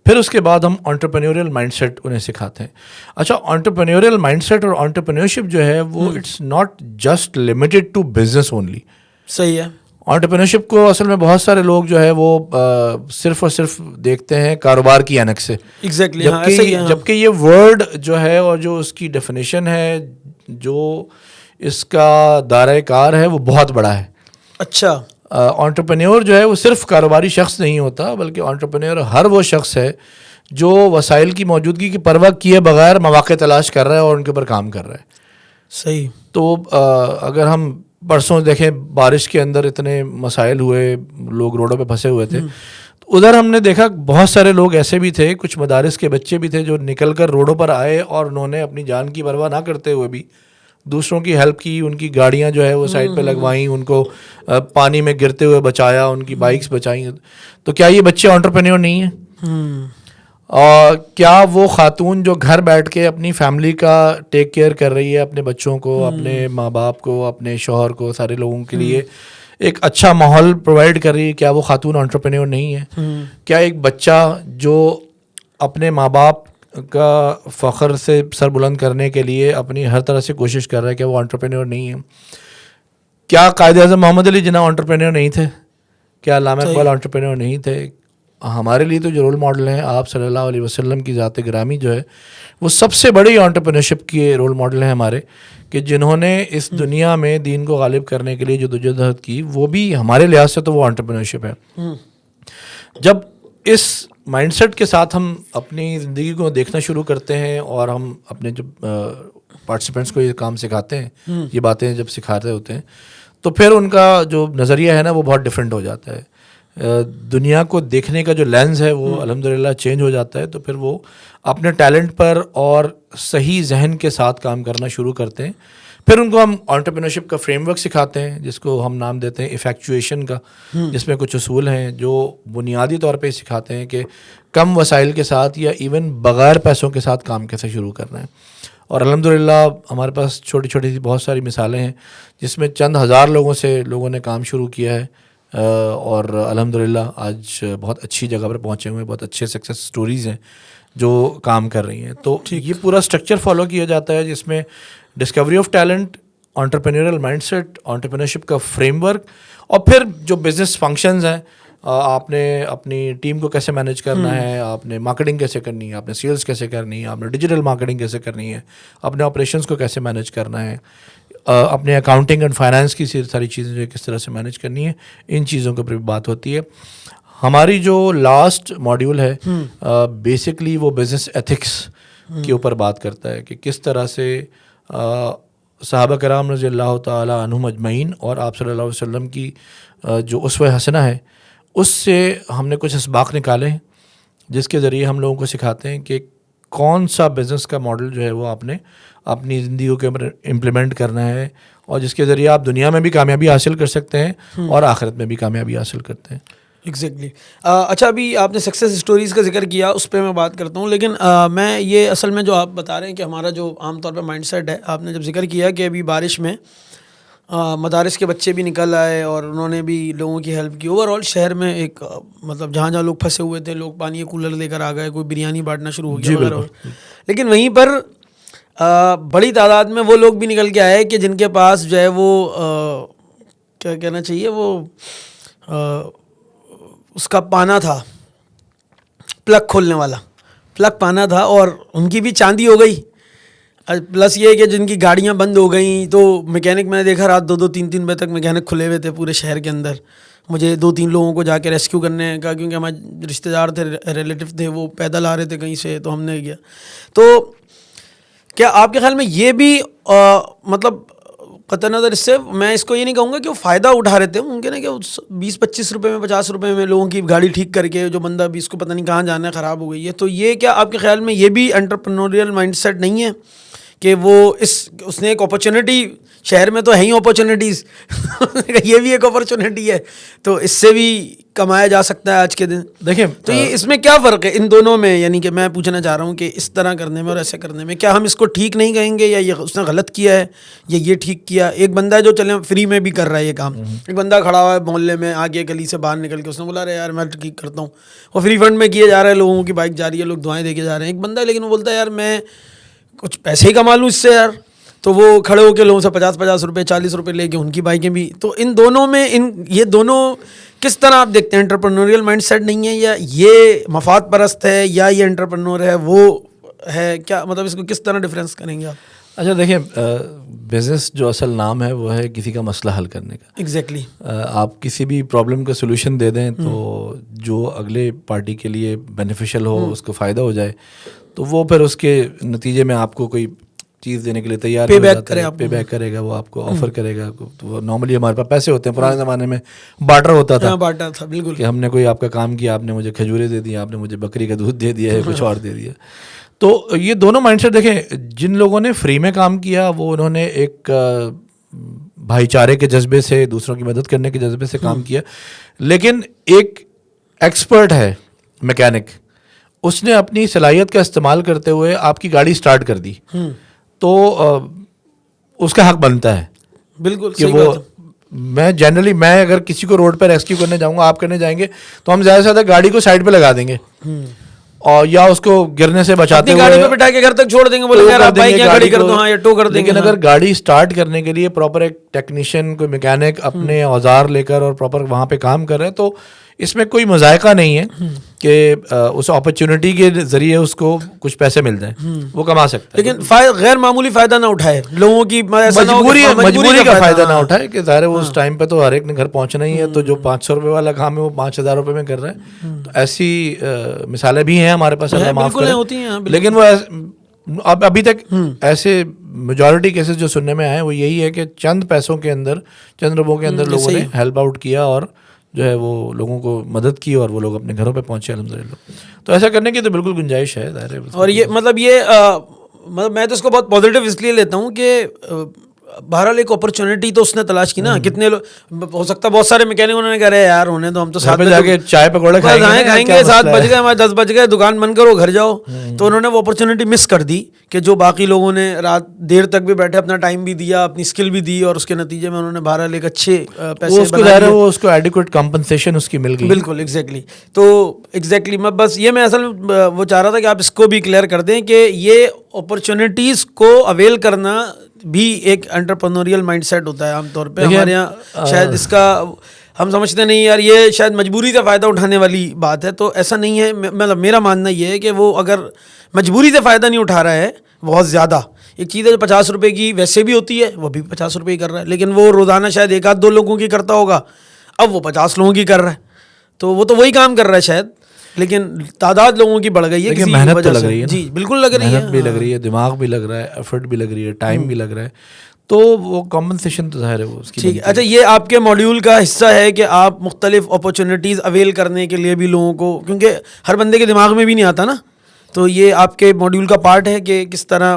پھر اس کے بعد ہم انٹرپرینیوریل مائنڈ سیٹ انہیں سکھاتے ہیں. اچھا, انٹرپرینیوریل مائنڈ سیٹ اور انٹرپرینیورشپ جو ہے وہ it's not just limited to business only. صحیح ہے. انٹرپرینیورشپ کو اصل میں بہت سارے لوگ جو ہے وہ صرف اور صرف دیکھتے ہیں کاروبار کی اینک سے. ایگزیکٹلی, جبکہ یہ ورڈ جو ہے اور جو اس کی ڈیفینیشن ہے, جو اس کا دائرۂ کار ہے وہ بہت بڑا ہے. اچھا, انٹرپرینیور جو ہے وہ صرف کاروباری شخص نہیں ہوتا, بلکہ انٹرپرینیور ہر وہ شخص ہے جو وسائل کی موجودگی کی پرواہ کیے بغیر مواقع تلاش کر رہا ہے اور ان کے اوپر کام کر رہا ہے. صحیح. تو اگر ہم پرسوں دیکھیں بارش کے اندر اتنے مسائل ہوئے, لوگ روڈوں پہ پھنسے ہوئے تھے, تو ادھر ہم نے دیکھا بہت سارے لوگ ایسے بھی تھے, کچھ مدارس کے بچے بھی تھے جو نکل کر روڈوں پر آئے اور انہوں نے اپنی جان کی پرواہ نہ کرتے ہوئے بھی دوسروں کی ہیلپ کی, ان کی گاڑیاں جو ہے وہ سائڈ پہ لگوائیں, ان کو پانی میں گرتے ہوئے بچایا, ان کی بائکس بچائیں. تو کیا یہ بچے انٹرپرینیور نہیں ہیں؟ اور کیا وہ خاتون جو گھر بیٹھ کے اپنی فیملی کا ٹیک کیئر کر رہی ہے, اپنے بچوں کو, اپنے ماں باپ کو, اپنے شوہر کو, سارے لوگوں کے لیے ایک اچھا ماحول پرووائڈ کر رہی ہے, کیا وہ خاتون انٹرپرینیور نہیں ہے؟ کیا ایک بچہ جو اپنے ماں باپ کا فخر سے سر بلند کرنے کے لیے اپنی ہر طرح سے کوشش کر رہا ہے, کیا وہ انٹرپرینیور نہیں ہے؟ کیا قائد اعظم محمد علی جناح انٹرپرینیور نہیں تھے؟ کیا علامہ اقبال انٹرپرینیور نہیں تھے؟ ہمارے لیے تو جو رول ماڈل ہیں آپ صلی اللہ علیہ وسلم کی ذات گرامی جو ہے وہ سب سے بڑی انٹرپرینورشپ کے رول ماڈل ہیں ہمارے, کہ جنہوں نے اس دنیا میں دین کو غالب کرنے کے لیے جدوجہد کی, وہ بھی ہمارے لحاظ سے تو وہ انٹرپرینورشپ ہے. جب اس مائنڈ سیٹ کے ساتھ ہم اپنی زندگی کو دیکھنا شروع کرتے ہیں اور ہم اپنے جب پارٹیسپینٹس کو یہ کام سکھاتے ہیں, یہ باتیں جب سکھاتے ہوتے ہیں, تو پھر ان کا جو نظریہ ہے نا وہ بہت ڈفرینٹ ہو جاتا ہے. دنیا کو دیکھنے کا جو لینز ہے وہ الحمدللہ چینج ہو جاتا ہے. تو پھر وہ اپنے ٹیلنٹ پر اور صحیح ذہن کے ساتھ کام کرنا شروع کرتے ہیں. پھر ان کو ہم انٹرپرینورشپ کا فریم ورک سکھاتے ہیں, جس کو ہم نام دیتے ہیں ایفیکچویشن کا, جس میں کچھ اصول ہیں جو بنیادی طور پہ سکھاتے ہیں کہ کم وسائل کے ساتھ یا ایون بغیر پیسوں کے ساتھ کام کیسے شروع کرنا ہے. اور الحمدللہ ہمارے پاس چھوٹی چھوٹی سی بہت ساری مثالیں ہیں جس میں چند ہزار لوگوں نے کام شروع کیا ہے, اور الحمدللہ آج بہت اچھی جگہ پر پہنچے ہوئے ہیں, بہت اچھے سکسیس سٹوریز ہیں جو کام کر رہی ہیں. تو یہ پورا اسٹرکچر فالو کیا جاتا ہے جس میں discovery of talent, entrepreneurial mindset, entrepreneurship کا فریم ورک, اور پھر جو بزنس فنکشنز ہیں, آپ نے اپنی ٹیم کو کیسے مینیج کرنا ہے, آپ نے مارکیٹنگ کیسے کرنی ہے, آپ نے سیلز کیسے کرنی ہے, آپ نے ڈیجیٹل مارکیٹنگ کیسے کرنی ہے, اپنے آپریشنس کو کیسے مینیج کرنا ہے, اپنے اکاؤنٹنگ اینڈ فائنانس کی ساری چیزیں جو کس طرح سے مینیج کرنی ہے, ان چیزوں کے اوپر بھی بات ہوتی ہے. ہماری جو لاسٹ ماڈیول ہے بیسکلی وہ بزنس ایتھکس کے اوپر بات کرتا ہے کہ کس طرح سے صحابہ کرام رضی اللہ تعالیٰ عنہم اجمعین اور آپ صلی اللہ علیہ وسلم کی جو اسوہ حسنہ ہے اس سے ہم نے کچھ اسباق نکالے ہیں جس کے ذریعے ہم لوگوں کو سکھاتے ہیں کہ کون سا بزنس کا ماڈل جو ہے وہ آپ نے اپنی زندگیوں کے اوپر امپلیمنٹ کرنا ہے, اور جس کے ذریعے آپ دنیا میں بھی کامیابی حاصل کر سکتے ہیں اور آخرت میں بھی کامیابی حاصل کرتے ہیں. ایگزیکٹلی. اچھا, ابھی آپ نے سکسیس اسٹوریز کا ذکر کیا, اس پہ میں بات کرتا ہوں, لیکن میں یہ اصل میں جو آپ بتا رہے ہیں کہ ہمارا جو عام طور پہ مائنڈ سیٹ ہے, آپ نے جب ذکر کیا کہ ابھی بارش میں مدارس کے بچے بھی نکل آئے اور انہوں نے بھی لوگوں کی ہیلپ کی. اوور آل شہر میں ایک مطلب جہاں جہاں لوگ پھنسے ہوئے تھے, لوگ پانی کے کولر لے کر آ گئے, کوئی بریانی بانٹنا شروع ہو گیا وغیرہ. لیکن وہیں پر بڑی تعداد میں وہ لوگ بھی نکل کے آئے کہ جن کے پاس جو ہے وہ کیا کہنا چاہیے, وہ اس کا پانا تھا, پلگ کھولنے والا پلگ پانا تھا, اور ان کی بھی چاندی ہو گئی. پلس یہ کہ جن کی گاڑیاں بند ہو گئیں تو میکینک میں نے دیکھا رات 2-3 بجے تک میکینک کھلے ہوئے تھے پورے شہر کے اندر. مجھے 2-3 لوگوں کو جا کے ریسکیو کرنے کا, کیونکہ ہمارے رشتہ دار تھے, ریلیٹیو تھے, وہ پیدل آ رہے تھے کہیں سے, تو ہم نے گیا. تو کیا آپ کے خیال میں یہ بھی مطلب قطع نظر اس سے میں اس کو یہ نہیں کہوں گا کہ وہ فائدہ اٹھا رہے تھے, ممکن ہے کہ 20-25 روپے میں 50 روپے میں لوگوں کی گاڑی ٹھیک کر کے, جو بندہ بھی اس کو پتہ نہیں کہاں جانا ہے, خراب ہو گئی ہے, تو یہ کیا آپ کے خیال میں یہ بھی انٹرپرینوریل مائنڈ سیٹ نہیں ہے کہ وہ اس نے ایک اپرچونیٹی, شہر میں تو ہے ہی اپرچونیٹیز, یہ بھی ایک اپرچونیٹی ہے, تو اس سے بھی کمایا جا سکتا ہے آج کے دن. دیکھیں تو یہ اس میں کیا فرق ہے ان دونوں میں, یعنی کہ میں پوچھنا چاہ رہا ہوں کہ اس طرح کرنے میں اور ایسے کرنے میں کیا ہم اس کو ٹھیک نہیں کہیں گے, یا یہ اس نے غلط کیا ہے یا یہ ٹھیک کیا. ایک بندہ ہے جو چلے فری میں بھی کر رہا ہے یہ کام, ایک بندہ کھڑا ہوا ہے محلے میں آگے گلی سے باہر نکل کے, اس نے بولا رہے یار میں ٹھیک کرتا ہوں, وہ فری فنڈ میں کیے جا رہا ہے, لوگوں کی بائک جا رہی ہے, لوگ دعائیں دے کے جا رہے ہیں. ایک بندہ ہے لیکن وہ بولتا ہے یار میں کچھ پیسے ہی کما لوں اس سے یار, تو وہ کھڑے ہو کے لوگوں سے 50 روپے 40 روپے لے کے ان کی بائکیں بھی. تو ان دونوں میں یہ دونوں کس طرح آپ دیکھتے ہیں, انٹرپرینوریل مائنڈ سیٹ نہیں ہے, یا یہ مفاد پرست ہے, یا یہ انٹرپرینور ہے وہ ہے, کیا مطلب اس کو کس طرح ڈفرینس کریں گے آپ؟ اچھا دیکھیں, بزنس جو اصل نام ہے وہ ہے کسی کا مسئلہ حل کرنے کا. ایگزیکٹلی. آپ کسی بھی پرابلم کا سولوشن دے دیں تو جو اگلے پارٹی کے لیے بینیفیشل ہو, اس کو فائدہ ہو جائے, تو وہ پھر اس کے نتیجے میں آپ کو کوئی چیز دینے کے لیے تیار پے بیک کرے گا, وہ آپ کو آفر کرے گا. تو نارملی ہمارے پاس پیسے ہوتے ہیں, پرانے زمانے میں بارٹر ہوتا تھا, بالکل, کہ ہم نے کوئی آپ کا کام کیا, آپ نے مجھے کھجورے دے دی, آپ نے مجھے بکری کا دودھ دے دیا ہے, کچھ اور دے دیا. تو یہ دونوں مائنڈ سیٹ دیکھیں, جن لوگوں نے فری میں کام کیا وہ انہوں نے ایک بھائی چارے کے جذبے سے, دوسروں کی مدد کرنے کے جذبے سے کام کیا. لیکن ایک ایکسپرٹ ہے میکینک, اس نے اپنی صلاحیت کا استعمال کرتے ہوئے آپ کی گاڑی سٹارٹ کر دی, تو اس کا حق بنتا ہے. بالکل کہ وہ میں جنرلی میں اگر کسی کو روڈ پہ ریسکیو کرنے جاؤں گا, آپ کرنے جائیں گے, تو ہم زیادہ سے زیادہ گاڑی کو سائڈ پہ لگا دیں گے اور یا اس کو گرنے سے بچاتے ہوئے گاڑی پہ بٹھا کے گھر تک چھوڑ دیں گے, بولیں یار آپ بائک یہاں کھڑی کر دو, ہاں یا ٹو کر دیں گے. لیکن اگر گاڑی سٹارٹ کرنے کے لیے پراپر ایک ٹیکنیشین, کوئی میکینک اپنے اوزار لے کر اور پراپر وہاں پہ کام کر رہے ہیں, تو اس میں کوئی مذائقہ نہیں ہے کہ اس اپرچونٹی کے ذریعے اس کو کچھ پیسے مل جائیں, وہ کما سکتا ہے. لیکن غیر معمولی فائدہ نہ اٹھائے, لوگوں کی مجبوری کا فائدہ نہ اٹھائے, کہ ظاہر ہے اس ٹائم پہ تو ہر ایک نے گھر پہنچنا ہی ہے, تو جو 500 روپے والا کام ہے وہ 5000 روپے میں کر رہے ہیں. تو ایسی مثالیں بھی ہیں ہمارے پاس, اللہ معاف کرے. لیکن وہ ابھی تک ایسے میجورٹی کیسز جو سننے میں آئے وہ یہی ہے کہ چند پیسوں کے اندر, چند روپوں کے اندر لوگوں نے ہیلپ آؤٹ کیا اور جو ہے وہ لوگوں کو مدد کی, اور وہ لوگ اپنے گھروں پہ پہنچے الحمدللہ. تو ایسا کرنے کی تو بالکل گنجائش ہے, ظاہر ہے. اور یہ مطلب میں تو اس کو بہت پازیٹیو اس لیے لیتا ہوں کہ بہرحال ایک اپرچونٹی تو اس نے تلاش کی نا. کتنے لوگ ہو سکتا ہے بہت سارے میکینک انہوں نے کہا رہے یار ہونے تو ہم تو ساتھ میں جا کے چائے پکوڑے کھائیں گے 7 بج گئے ہمارے 10 بج گئے دکان بند کرو گھر جاؤ. تو انہوں نے وہ اپرچونٹی مس کر دی کہ جو باقی لوگوں نے رات دیر تک بھی بیٹھے اپنا ٹائم بھی دیا اپنی اسکل بھی دی اور اس کے نتیجے میں انہوں نے بہرحال ایک اچھے پیسے اس کو ایڈیکویٹ کمپنسیشن اس کی مل گئی. بالکل ایگزیکٹلی. تو ایگزیکٹلی میں بس یہ میں اصل وہ چاہ رہا تھا کہ آپ اس کو بھی کلیئر کر دیں کہ یہ اپرچونیٹیز کو اویل کرنا بھی ایک انٹرپرینوریل مائنڈ سیٹ ہوتا ہے. عام طور پہ ہمارے یہاں شاید اس کا ہم سمجھتے نہیں یار یہ شاید مجبوری سے فائدہ اٹھانے والی بات ہے. تو ایسا نہیں ہے. مطلب میرا ماننا یہ ہے کہ وہ اگر مجبوری سے فائدہ نہیں اٹھا رہا ہے بہت زیادہ, ایک چیز ہے جو 50 روپے کی ویسے بھی ہوتی ہے وہ بھی 50 روپے کی کر رہا ہے, لیکن وہ روزانہ شاید 1-2 لوگوں کی کرتا ہوگا, اب وہ 50 لوگوں کی کر رہا ہے. تو وہ تو وہی کام کر رہا ہے شاید, لیکن تعداد لوگوں کی بڑھ گئی ہے. محنت تو لگ رہی ہے. جی بالکل لگ رہی ہے, محنت بھی لگ رہی ہے, دماغ بھی لگ رہا ہے, ایفرٹ بھی لگ رہی ہے, ٹائم بھی لگ رہا ہے, تو وہ کمپنسیشن تو ظاہر ہے وہ اس کی. ٹھیک ہے. اچھا یہ آپ کے ماڈیول کا حصہ ہے کہ آپ مختلف اپرچونیٹیز اویل کرنے کے لیے بھی لوگوں کو, کیونکہ ہر بندے کے دماغ میں بھی نہیں آتا نا, تو یہ آپ کے ماڈیول کا پارٹ ہے کہ کس طرح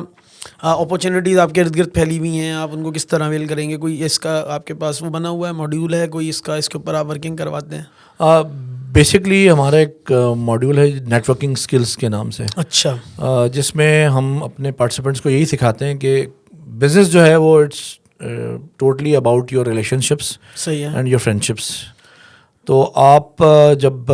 اپرچونیٹیز آپ کے ارد گرد پھیلی ہوئی ہیں, آپ ان کو کس طرح اویل کریں گے. کوئی اس کا آپ کے پاس وہ بنا ہوا ہے ماڈیول ہے کوئی اس کا, اس کے اوپر آپ ورکنگ کرواتے ہیں؟ بیسکلی ہمارا ایک ماڈیول ہے نیٹ ورکنگ اسکلس کے نام سے. اچھا. جس میں ہم اپنے پارٹیسپینٹس کو یہی سکھاتے ہیں کہ بزنس جو ہے وہ it's totally about your relationships and your friendships. تو آپ جب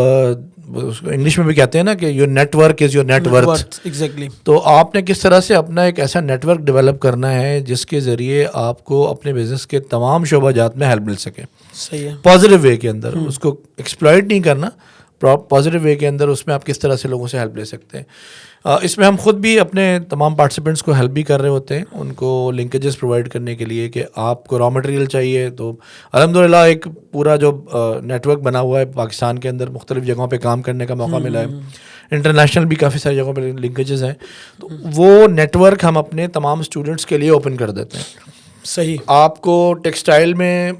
انگلش میں بھی کہتے ہیں نا کہ your network is your net worth. Exactly. تو آپ نے کس طرح سے اپنا ایک ایسا نیٹ ورک ڈیولپ کرنا ہے جس کے ذریعے آپ کو اپنے بزنس کے تمام شعبہ جات میں ہیلپ مل سکے. صحیح ہے. پازیٹیو وے کے اندر, اس کو ایکسپلائٹ نہیں کرنا, پازیٹیو وے کے اندر اس میں آپ کس طرح سے لوگوں سے ہیلپ لے سکتے ہیں. اس میں ہم خود بھی اپنے تمام پارٹیسپینٹس کو ہیلپ بھی کر رہے ہوتے ہیں, ان کو لنکیجز پرووائڈ کرنے کے لیے کہ آپ کو را مٹیریل چاہیے تو الحمدللہ ایک پورا جو نیٹ ورک بنا ہوا ہے پاکستان کے اندر, مختلف جگہوں پہ کام کرنے کا موقع ملا ہے, انٹرنیشنل بھی کافی ساری جگہوں پہ لنکیجز ہیں, تو وہ نیٹ ورک ہم اپنے تمام اسٹوڈنٹس کے لیے اوپن کر دیتے ہیں. صحیح. آپ کو ٹیکسٹائل میں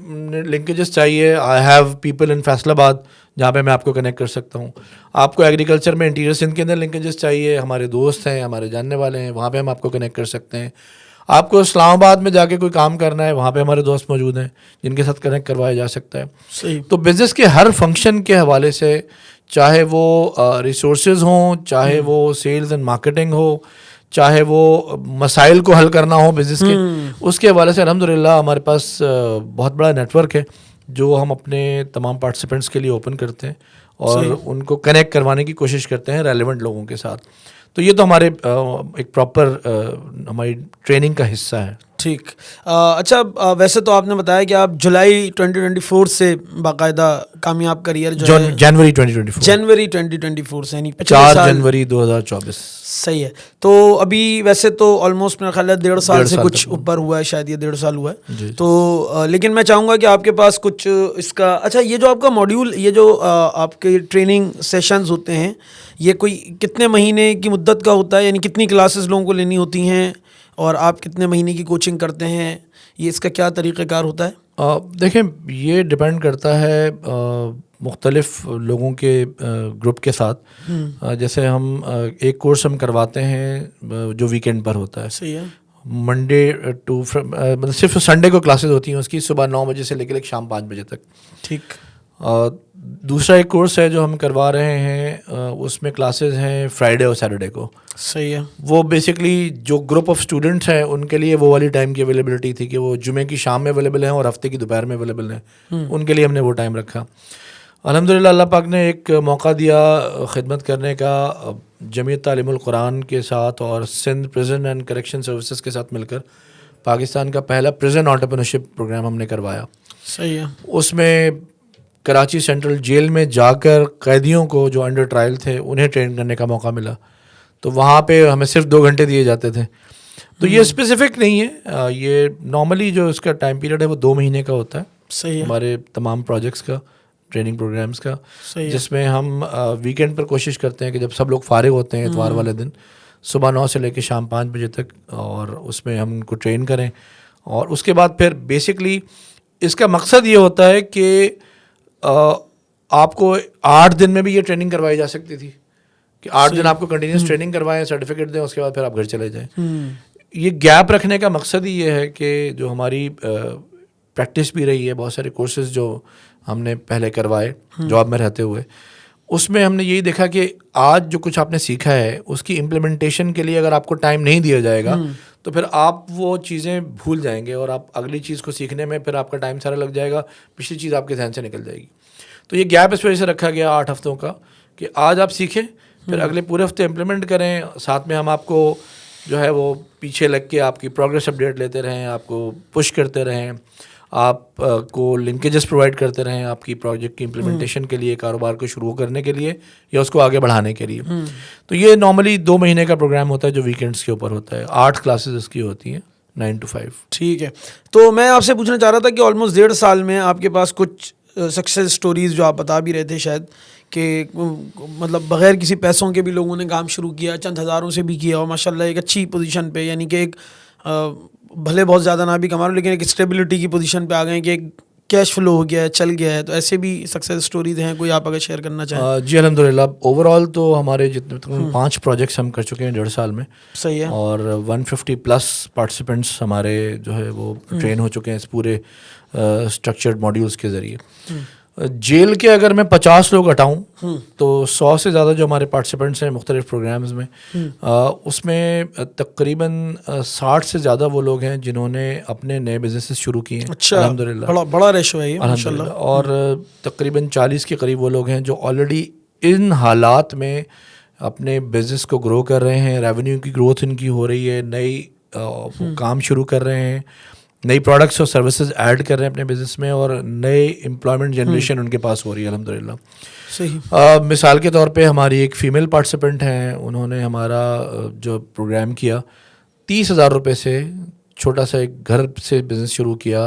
لنکیجز چاہیے, I have people in Faisal آباد جہاں پہ میں آپ کو کنیکٹ کر سکتا ہوں. آپ کو ایگریکلچر میں انٹیریئر سندھ کے اندر لنکیجز چاہیے, ہمارے دوست ہیں, ہمارے جاننے والے ہیں, وہاں پہ ہم آپ کو کنیکٹ کر سکتے ہیں. آپ کو اسلام آباد میں جا کے کوئی کام کرنا ہے, وہاں پہ ہمارے دوست موجود ہیں جن کے ساتھ کنیکٹ کروایا جا سکتا ہے. صحیح. تو بزنس کے ہر فنکشن کے حوالے سے, چاہے وہ ریسورسز ہوں, چاہے وہ سیلز اینڈ مارکیٹنگ ہو, چاہے وہ مسائل کو حل کرنا ہو بزنس کے, اس کے حوالے سے الحمدللہ ہمارے پاس بہت بڑا نیٹ ورک ہے جو ہم اپنے تمام پارٹیسپینٹس کے لیے اوپن کرتے ہیں اور ان کو کنیکٹ کروانے کی کوشش کرتے ہیں ریلیونٹ لوگوں کے ساتھ. تو یہ تو ہمارے ایک پراپر ہماری ٹریننگ کا حصہ ہے. ٹھیک. اچھا ویسے تو آپ نے بتایا کہ آپ جولائی 2024 سے باقاعدہ کامیاب کریئر جو ہے جنوری 2024 سے, یعنی 4 جنوری 2024. صحیح ہے. تو ابھی ویسے تو آلموسٹ میرا خیال ہے 1.5 سال سے کچھ اوپر ہوا ہے, شاید یہ 1.5 سال ہوا ہے. تو لیکن میں چاہوں گا کہ آپ کے پاس کچھ اس کا, اچھا یہ جو آپ کا ماڈیول, یہ جو آپ کے ٹریننگ سیشنز ہوتے ہیں, یہ کوئی کتنے مہینے کی مدت کا ہوتا ہے, یعنی کتنی کلاسز لوگوں کو لینی ہوتی ہیں اور آپ کتنے مہینے کی کوچنگ کرتے ہیں, یہ اس کا کیا طریقہ کار ہوتا ہے؟ دیکھیں یہ ڈپینڈ کرتا ہے مختلف لوگوں کے گروپ کے ساتھ. جیسے ہم ایک کورس ہم کرواتے ہیں جو ویکینڈ پر ہوتا ہے. صحیح ہے. منڈے ٹو مطلب صرف سنڈے کو کلاسز ہوتی ہیں اس کی, صبح 9 بجے سے لے کے شام 5 بجے تک. ٹھیک. دوسرا ایک کورس ہے جو ہم کروا رہے ہیں, اس میں کلاسز ہیں فرائیڈے اور سیٹرڈے کو. صحیح ہے. وہ بیسکلی جو گروپ آف اسٹوڈنٹس ہیں ان کے لیے وہ والی ٹائم کی اویلیبلٹی تھی کہ وہ جمعے کی شام میں اویلیبل ہیں اور ہفتے کی دوپہر میں اویلیبل ہیں, ان کے لیے ہم نے وہ ٹائم رکھا. الحمدللہ اللہ پاک نے ایک موقع دیا خدمت کرنے کا جمعیت تعلیم القرآن کے ساتھ اور Sindh prison and correction services کے ساتھ مل کر پاکستان کا پہلا پریزن انٹرپرینورشپ پروگرام ہم نے کروایا. صحیح ہے. اس میں کراچی سینٹرل جیل میں جا کر قیدیوں کو جو انڈر ٹرائل تھے انہیں ٹرین کرنے کا موقع ملا. تو وہاں پہ ہمیں صرف 2 گھنٹے دیے جاتے تھے. تو یہ اسپیسیفک نہیں ہے, یہ نارملی جو اس کا ٹائم پیریڈ ہے وہ 2 مہینے کا ہوتا ہے. صحیح ہے. ہمارے تمام پروجیکٹس کا, ٹریننگ پروگرامس کا, جس میں ہم ویکینڈ پر کوشش کرتے ہیں کہ جب سب لوگ فارغ ہوتے ہیں اتوار والے دن, صبح 9 سے لے کے شام 5 بجے تک, اور اس میں ہم ان کو ٹرین کریں. اور اس کے بعد پھر بیسکلی اس کا مقصد یہ ہوتا ہے کہ آپ کو 8 دن میں بھی یہ ٹریننگ کروائی جا سکتی تھی کہ 8 دن آپ کو کنٹینیوس ٹریننگ کروائیں, سرٹیفکیٹ دیں, اس کے بعد پھر آپ گھر چلے جائیں. یہ گیپ رکھنے کا مقصد ہی یہ ہے کہ جو ہماری پریکٹس بھی رہی ہے، بہت سارے کورسز جو ہم نے پہلے کروائے جاب میں رہتے ہوئے، اس میں ہم نے یہی دیکھا کہ آج جو کچھ آپ نے سیکھا ہے اس کی امپلیمنٹیشن کے لیے اگر آپ کو ٹائم نہیں دیا جائے گا تو پھر آپ وہ چیزیں بھول جائیں گے، اور آپ اگلی چیز کو سیکھنے میں پھر آپ کا ٹائم سارا لگ جائے گا، پچھلی چیز آپ کے ذہن سے نکل جائے گی. تو یہ گیپ اس وجہ سے رکھا گیا 8 ہفتوں کا کہ آج آپ سیکھیں، پھر اگلے پورے ہفتے امپلیمنٹ کریں، ساتھ میں ہم آپ کو جو ہے وہ پیچھے لگ کے آپ کی پروگریس اپڈیٹ لیتے رہیں، آپ کو پش کرتے رہیں، آپ کو لنکیجز پرووائڈ کرتے رہیں آپ کی پروجیکٹ کی امپلیمنٹیشن کے لیے، کاروبار کو شروع کرنے کے لیے یا اس کو آگے بڑھانے کے لیے. تو یہ نارملی 2 مہینے کا پروگرام ہوتا ہے جو ویکینڈس کے اوپر ہوتا ہے. 8 کلاسز اس کی ہوتی ہیں 9 to 5. ٹھیک ہے. تو میں آپ سے پوچھنا چاہ رہا تھا کہ آلموسٹ 1.5 سال میں آپ کے پاس کچھ سکسیز سٹوریز جو آپ بتا بھی رہے تھے شاید کہ مطلب بغیر کسی پیسوں کے بھی لوگوں نے کام شروع کیا، چند ہزاروں سے بھی کیا، اور ماشاء اللہ ایک اچھی پوزیشن پہ، یعنی کہ ایک بھلے بہت زیادہ نہ بھی کما رہا لیکن ایک اسٹیبلٹی کی پوزیشن پہ آ گئے کہ ایک کیش فلو ہو گیا ہے، چل گیا ہے. تو ایسے بھی سکسیز سٹوریز ہیں کوئی آپ اگر شیئر کرنا چاہیں؟ جی الحمدللہ. اوور آل تو ہمارے جتنے 5 پروجیکٹس ہم کر چکے ہیں 1.5 سال میں. صحیح ہے. اور 150+ پارٹیسپینٹس ہمارے جو ہے وہ ٹرین ہو چکے ہیں اس پورے اسٹرکچرڈ ماڈیولس کے ذریعے. جیل کے اگر میں 50 لوگ ہٹاؤں تو 100 سے زیادہ جو ہمارے پارٹیسپینٹس ہیں مختلف پروگرامز میں، اس میں تقریباً 60 سے زیادہ وہ لوگ ہیں جنہوں نے اپنے نئے بزنسز شروع کیے ہیں. اچھا، الحمدللہ بڑا ریشو ہے یہ ماشاءاللہ. اور تقریباً 40 کے قریب وہ لوگ ہیں جو آلریڈی ان حالات میں اپنے بزنس کو گرو کر رہے ہیں، ریونیو کی گروتھ ان کی ہو رہی ہے، نئی کام شروع کر رہے ہیں، نئی پروڈکٹس اور سروسز ایڈ کر رہے ہیں اپنے بزنس میں، اور نئے امپلائمنٹ جنریشن ان کے پاس ہو رہی ہے الحمدللہ. صحیح. مثال کے طور پہ ہماری ایک فیمیل پارٹیسپینٹ ہیں، انہوں نے ہمارا جو پروگرام کیا 30,000 روپے سے چھوٹا سا ایک گھر سے بزنس شروع کیا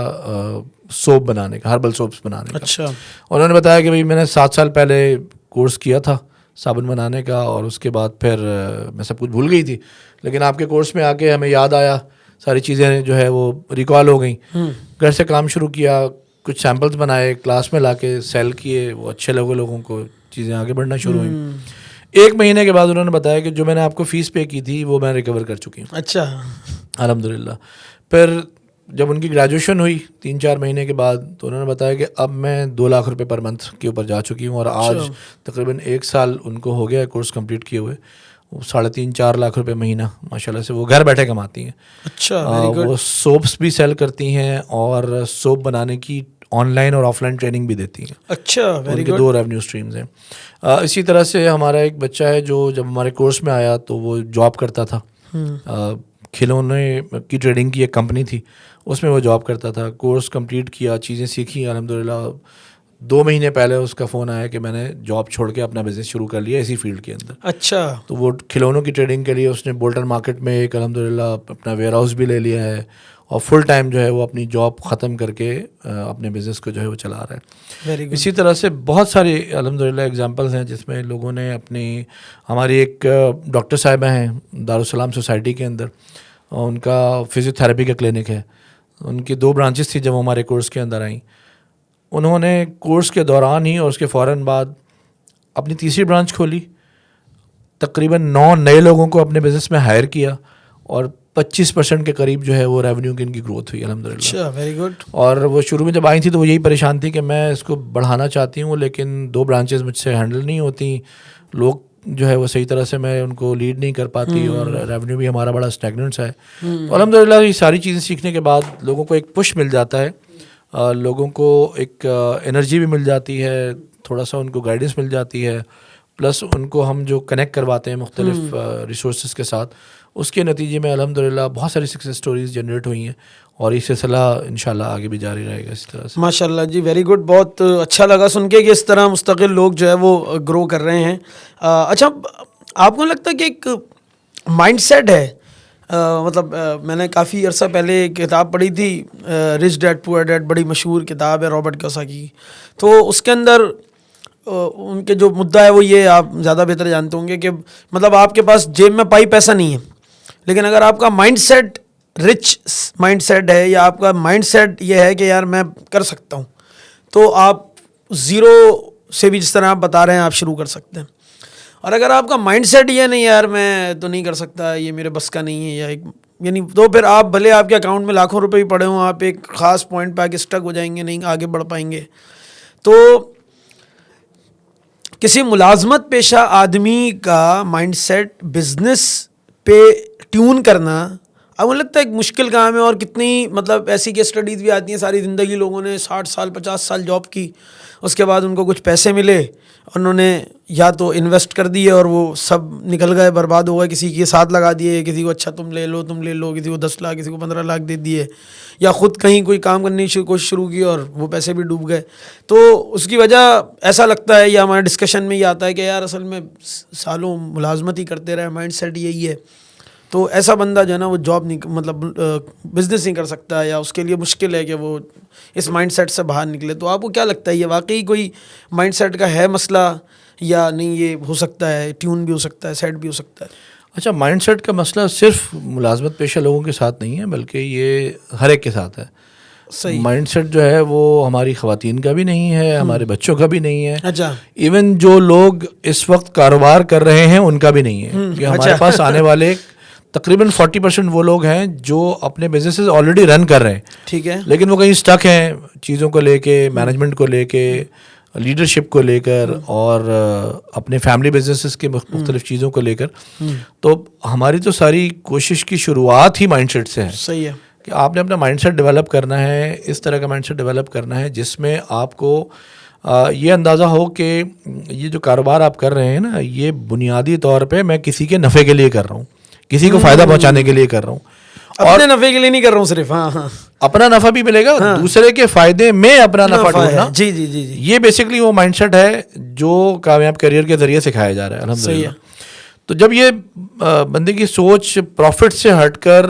سوپ بنانے کا، ہربل سوپس بنانے کا. اچھا. انہوں نے بتایا کہ بھائی میں نے 7 سال پہلے کورس کیا تھا صابن بنانے کا، اور اس کے بعد پھر میں سب کچھ بھول گئی تھی، لیکن آپ کے کورس میں آ کے ہمیں یاد آیا، ساری چیزیں جو ہے وہ ریکال ہو گئیں. گھر سے کام شروع کیا، کچھ سیمپلز بنائے، کلاس میں لا کے سیل کیے، وہ اچھے لگے لوگوں کو، چیزیں آگے بڑھنا شروع ہوئیں. 1 مہینے کے بعد انہوں نے بتایا کہ جو میں نے آپ کو فیس پے کی تھی وہ میں ریکور کر چکی ہوں. اچھا. الحمدللہ. پھر جب ان کی گریجویشن ہوئی 3-4 مہینے کے بعد تو انہوں نے بتایا کہ اب میں 2 لاکھ روپے پر منتھ کے اوپر جا چکی ہوں، اور آج تقریباً 1 سال ان کو ہو گیا ہے کورس کمپلیٹ کیے ہوئے. 3.5-4 لاکھ روپے مہینہ ماشاءاللہ سے وہ گھر بیٹھے کماتی ہیں. اچھا. وہ سوپس بھی سیل کرتی ہیں اور سوپ بنانے کی آن لائن اور آف لائن ٹریننگ بھی دیتی ہیں. اچھا. ان کے 2 ریونیو اسٹریمز ہیں. اسی طرح سے ہمارا ایک بچہ ہے جو جب ہمارے کورس میں آیا تو وہ جاب کرتا تھا، کھلونے کی ٹریڈنگ کی ایک کمپنی تھی، اس میں وہ جاب کرتا تھا. کورس کمپلیٹ کیا، چیزیں سیکھی الحمدللہ. 2 مہینے پہلے اس کا فون آیا کہ میں نے جاب چھوڑ کے اپنا بزنس شروع کر لیا اسی فیلڈ کے اندر. اچھا. تو وہ کھلونوں کی ٹریڈنگ کے لیے اس نے بولٹن مارکیٹ میں ایک الحمدللہ اپنا ویئر ہاؤس بھی لے لیا ہے، اور فل ٹائم جو ہے وہ اپنی جاب ختم کر کے اپنے بزنس کو جو ہے وہ چلا رہا ہے. اسی طرح سے بہت ساری الحمدللہ اگزامپلز ہیں جس میں لوگوں نے اپنی، ہماری ایک ڈاکٹر صاحبہ ہیں دارالسلام سوسائٹی کے اندر، ان کا فزیوتھیراپی کا کلینک ہے. ان کی 2 برانچز تھی جب ہمارے کورس کے اندر آئیں. انہوں نے کورس کے دوران ہی اور اس کے فوراً بعد اپنی 3ری برانچ کھولی، تقریباً 9 نئے لوگوں کو اپنے بزنس میں ہائر کیا، اور 25% کے قریب جو ہے وہ ریونیو کی ان کی گروتھ ہوئی الحمدللہ. اچھا. Very good. اور وہ شروع میں جب آئی تھی تو وہ یہی پریشان تھی کہ میں اس کو بڑھانا چاہتی ہوں لیکن 2 برانچز مجھ سے ہینڈل نہیں ہوتی، لوگ جو ہے وہ صحیح طرح سے میں ان کو لیڈ نہیں کر پاتی، اور ریونیو بھی ہمارا بڑا اسٹیگننٹ ہے. تو الحمدللہ یہ ساری چیزیں سیکھنے کے بعد لوگوں کو ایک پش مل جاتا ہے، لوگوں کو ایک انرجی بھی مل جاتی ہے، تھوڑا سا ان کو گائیڈنس مل جاتی ہے، پلس ان کو ہم جو کنیکٹ کرواتے ہیں مختلف ریسورسز کے ساتھ، اس کے نتیجے میں الحمدللہ بہت ساری سکسیس سٹوریز جنریٹ ہوئی ہیں، اور یہ سلسلہ انشاءاللہ آگے بھی جاری رہے گا اس طرح سے. ماشاءاللہ جی. Very good. بہت اچھا لگا سن کے کہ اس طرح مستقل لوگ جو ہے وہ گرو کر رہے ہیں. اچھا، آپ کو لگتا ہے کہ ایک مائنڈ سیٹ ہے، مطلب میں نے کافی عرصہ پہلے ایک کتاب پڑھی تھی رچ ڈیڈ پور ڈیڈ، بڑی مشہور کتاب ہے رابرٹ کیوساکی کی. تو اس کے اندر ان کے جو مدعا ہے وہ یہ، آپ زیادہ بہتر جانتے ہوں گے کہ مطلب آپ کے پاس جیب میں پائی پیسہ نہیں ہے، لیکن اگر آپ کا mindset rich mindset ہے، یا آپ کا مائنڈ سیٹ یہ ہے کہ یار میں کر سکتا ہوں، تو آپ زیرو سے بھی جس طرح آپ بتا رہے ہیں آپ شروع کر سکتے ہیں. اور اگر آپ کا مائنڈ سیٹ یہ نہیں یار میں تو نہیں کر سکتا، یہ میرے بس کا نہیں ہے، یا ایک یعنی تو پھر آپ بھلے آپ کے اکاؤنٹ میں لاکھوں روپے بھی پڑے ہوں, آپ ایک خاص پوائنٹ پہ آ کے اسٹک ہو جائیں گے, نہیں آگے بڑھ پائیں گے. تو کسی ملازمت پیشہ آدمی کا مائنڈ سیٹ بزنس پہ ٹیون کرنا اب مجھے لگتا ہے ایک مشکل کام ہے. اور کتنی مطلب ایسی کیس اسٹڈیز بھی آتی ہیں, ساری زندگی لوگوں نے 60 سال 50 سال جاب کی, اس کے بعد ان کو کچھ پیسے ملے, انہوں نے یا تو انویسٹ کر دیے اور وہ سب نکل گئے, برباد ہو گئے, کسی کے ساتھ لگا دیے, کسی کو اچھا تم لے لو, کسی کو 10 لاکھ, کسی کو 15 لاکھ دے دیے, یا خود کہیں کوئی کام کرنے کی کوشش شروع کی اور وہ پیسے بھی ڈوب گئے. تو اس کی وجہ ایسا لگتا ہے, یا ہمارے ڈسکشن میں یہ آتا ہے کہ یار اصل میں سالوں ملازمت ہی کرتے رہے, مائنڈ سیٹ یہی ہے, تو ایسا بندہ جو ہے نا وہ جاب نہیں مطلب بزنس نہیں کر سکتا, یا اس کے لیے مشکل ہے کہ وہ اس مائنڈ سیٹ سے باہر نکلے. تو آپ کو کیا لگتا ہے یہ واقعی کوئی مائنڈ سیٹ کا ہے مسئلہ یا نہیں, یہ ہو سکتا ہے ٹیون بھی ہو سکتا ہے, سیٹ بھی ہو سکتا ہے؟ اچھا, مائنڈ سیٹ کا مسئلہ صرف ملازمت پیشہ لوگوں کے ساتھ نہیں ہے, بلکہ یہ ہر ایک کے ساتھ ہے. صحیح. مائنڈ سیٹ جو ہے وہ ہماری خواتین کا بھی نہیں ہے, ہمارے بچوں کا بھی نہیں ہے. اچھا. ایون جو لوگ اس وقت کاروبار کر رہے ہیں ان کا بھی نہیں ہے, کہ ہمارے پاس آنے والے تقریباً 40% وہ لوگ ہیں جو اپنے بزنسز آلریڈی رن کر رہے ہیں. ٹھیک ہے. لیکن وہ کہیں اسٹک ہیں چیزوں کو لے کے, مینجمنٹ کو لے کے, لیڈرشپ کو لے کر, اور اپنے فیملی بزنسز کے مختلف چیزوں کو لے کر. تو ہماری تو ساری کوشش کی شروعات ہی مائنڈ سیٹ سے ہے. صحیح ہے کہ آپ نے اپنا مائنڈ سیٹ ڈیولپ کرنا ہے, اس طرح کا مائنڈ سیٹ ڈیولپ کرنا ہے جس میں آپ کو یہ اندازہ ہو کہ یہ جو کاروبار آپ کر رہے ہیں نا, یہ بنیادی طور پہ میں کسی کے نفع کے لیے کر رہا ہوں, کسی کو فائدہ پہنچانے کے لیے کر رہا ہوں, اپنے نفع کے لیے نہیں کر رہا ہوں صرف. ہاں ہاں, اپنا نفع بھی ملے گا, دوسرے کے فائدے میں اپنا نفع ڈھونڈنا. جی جی جی جی, یہ بیسکلی وہ مائنڈ سیٹ ہے جو کامیاب کیریئر کے ذریعے سکھایا جا رہا ہے الحمدللہ. تو جب یہ بندے کی سوچ پروفٹ سے ہٹ کر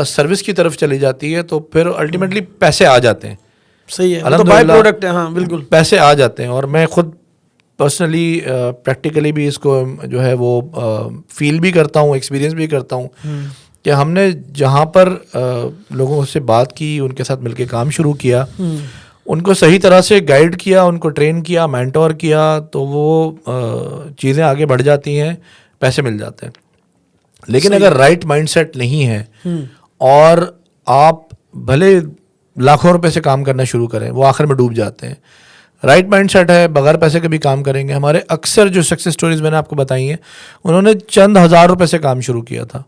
سروس کی طرف چلی جاتی ہے تو پھر الٹیمیٹلی پیسے آ جاتے ہیں. صحیح ہے, تو بائی پروڈکٹ ہے. ہاں بالکل, پیسے آ جاتے ہیں. اور میں خود پرسنلی پریکٹیکلی بھی اس کو جو ہے وہ فیل بھی کرتا ہوں, ایکسپیرینس بھی کرتا ہوں, کہ ہم نے جہاں پر لوگوں سے بات کی, ان کے ساتھ مل کے کام شروع کیا, ان کو صحیح طرح سے گائیڈ کیا, ان کو ٹرین کیا, مینٹور کیا, تو وہ چیزیں آگے بڑھ جاتی ہیں, پیسے مل جاتے ہیں. لیکن اگر رائٹ مائنڈ سیٹ نہیں ہے اور آپ بھلے لاکھوں روپے سے کام کرنا شروع کریں, وہ آخر میں ڈوب جاتے ہیں. رائٹ مائنڈ سیٹ ہے, بغیر پیسے کے بھی کام کریں گے. ہمارے اکثر جو سکسیس سٹوریز میں نے آپ کو بتائی ہیں, انہوں نے چند ہزار روپے سے کام شروع کیا تھا.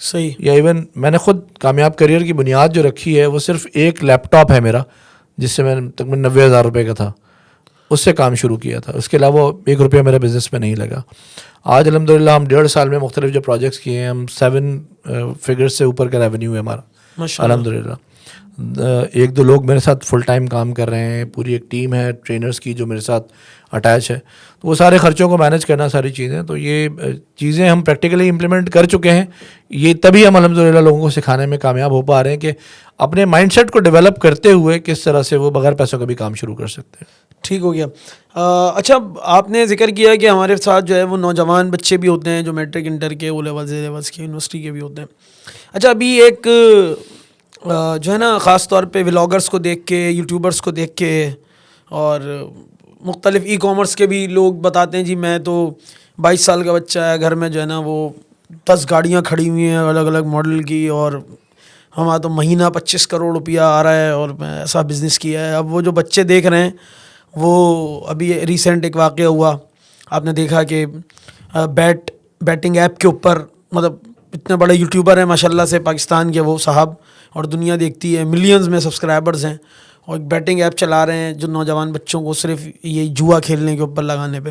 صحیح. یا ایون میں نے خود کامیاب کیریئر کی بنیاد جو رکھی ہے وہ صرف ایک لیپ ٹاپ ہے میرا, جس سے میں تقریباً 90,000 روپے کا تھا, اس سے کام شروع کیا تھا. اس کے علاوہ 1 روپیہ میرا بزنس میں نہیں لگا. آج الحمدللہ ہم 1.5 سال میں مختلف جو پروجیکٹس کیے ہیں, ہم 7 فگرز سے اوپر کا ریونیو ہے ہمارا الحمدللہ. 1-2 لوگ میرے ساتھ فل ٹائم کام کر رہے ہیں, پوری ایک ٹیم ہے ٹرینرز کی جو میرے ساتھ اٹیچ ہے. تو وہ سارے خرچوں کو مینیج کرنا, ساری چیزیں, تو یہ چیزیں ہم پریکٹیکلی امپلیمنٹ کر چکے ہیں. یہ تبھی ہم الحمدللہ لوگوں کو سکھانے میں کامیاب ہو پا رہے ہیں کہ اپنے مائنڈ سیٹ کو ڈیولپ کرتے ہوئے کس طرح سے وہ بغیر پیسوں کا بھی کام شروع کر سکتے ہیں. ٹھیک ہو گیا. اچھا, آپ نے ذکر کیا کہ ہمارے ساتھ جو ہے وہ نوجوان بچے بھی ہوتے ہیں جو میٹرک انٹر کے, او لیولز کے, یونیورسٹی کے بھی ہوتے ہیں. اچھا, ابھی ایک جو ہے نا خاص طور پہ ولاگرس کو دیکھ کے, یوٹیوبرس کو دیکھ کے, اور مختلف ای کامرس کے بھی لوگ بتاتے ہیں جی میں تو 22 سال کا بچہ ہے, گھر میں جو ہے نا وہ 10 گاڑیاں کھڑی ہوئی ہیں الگ الگ ماڈل کی, اور ہمارا تو مہینہ 25 کروڑ روپیہ آ رہا ہے, اور میں ایسا بزنس کیا ہے. اب وہ جو بچے دیکھ رہے ہیں, وہ ابھی ریسنٹ ایک واقعہ ہوا, آپ نے دیکھا کہ بیٹنگ ایپ کے اوپر, مطلب اتنے بڑے یوٹیوبر ہیں ماشاءاللہ سے پاکستان کے وہ صاحب, اور دنیا دیکھتی ہے, ملینز میں سبسکرائبرز ہیں, اور ایک بیٹنگ ایپ چلا رہے ہیں جو نوجوان بچوں کو صرف یہ جوا کھیلنے کے اوپر لگانے پہ.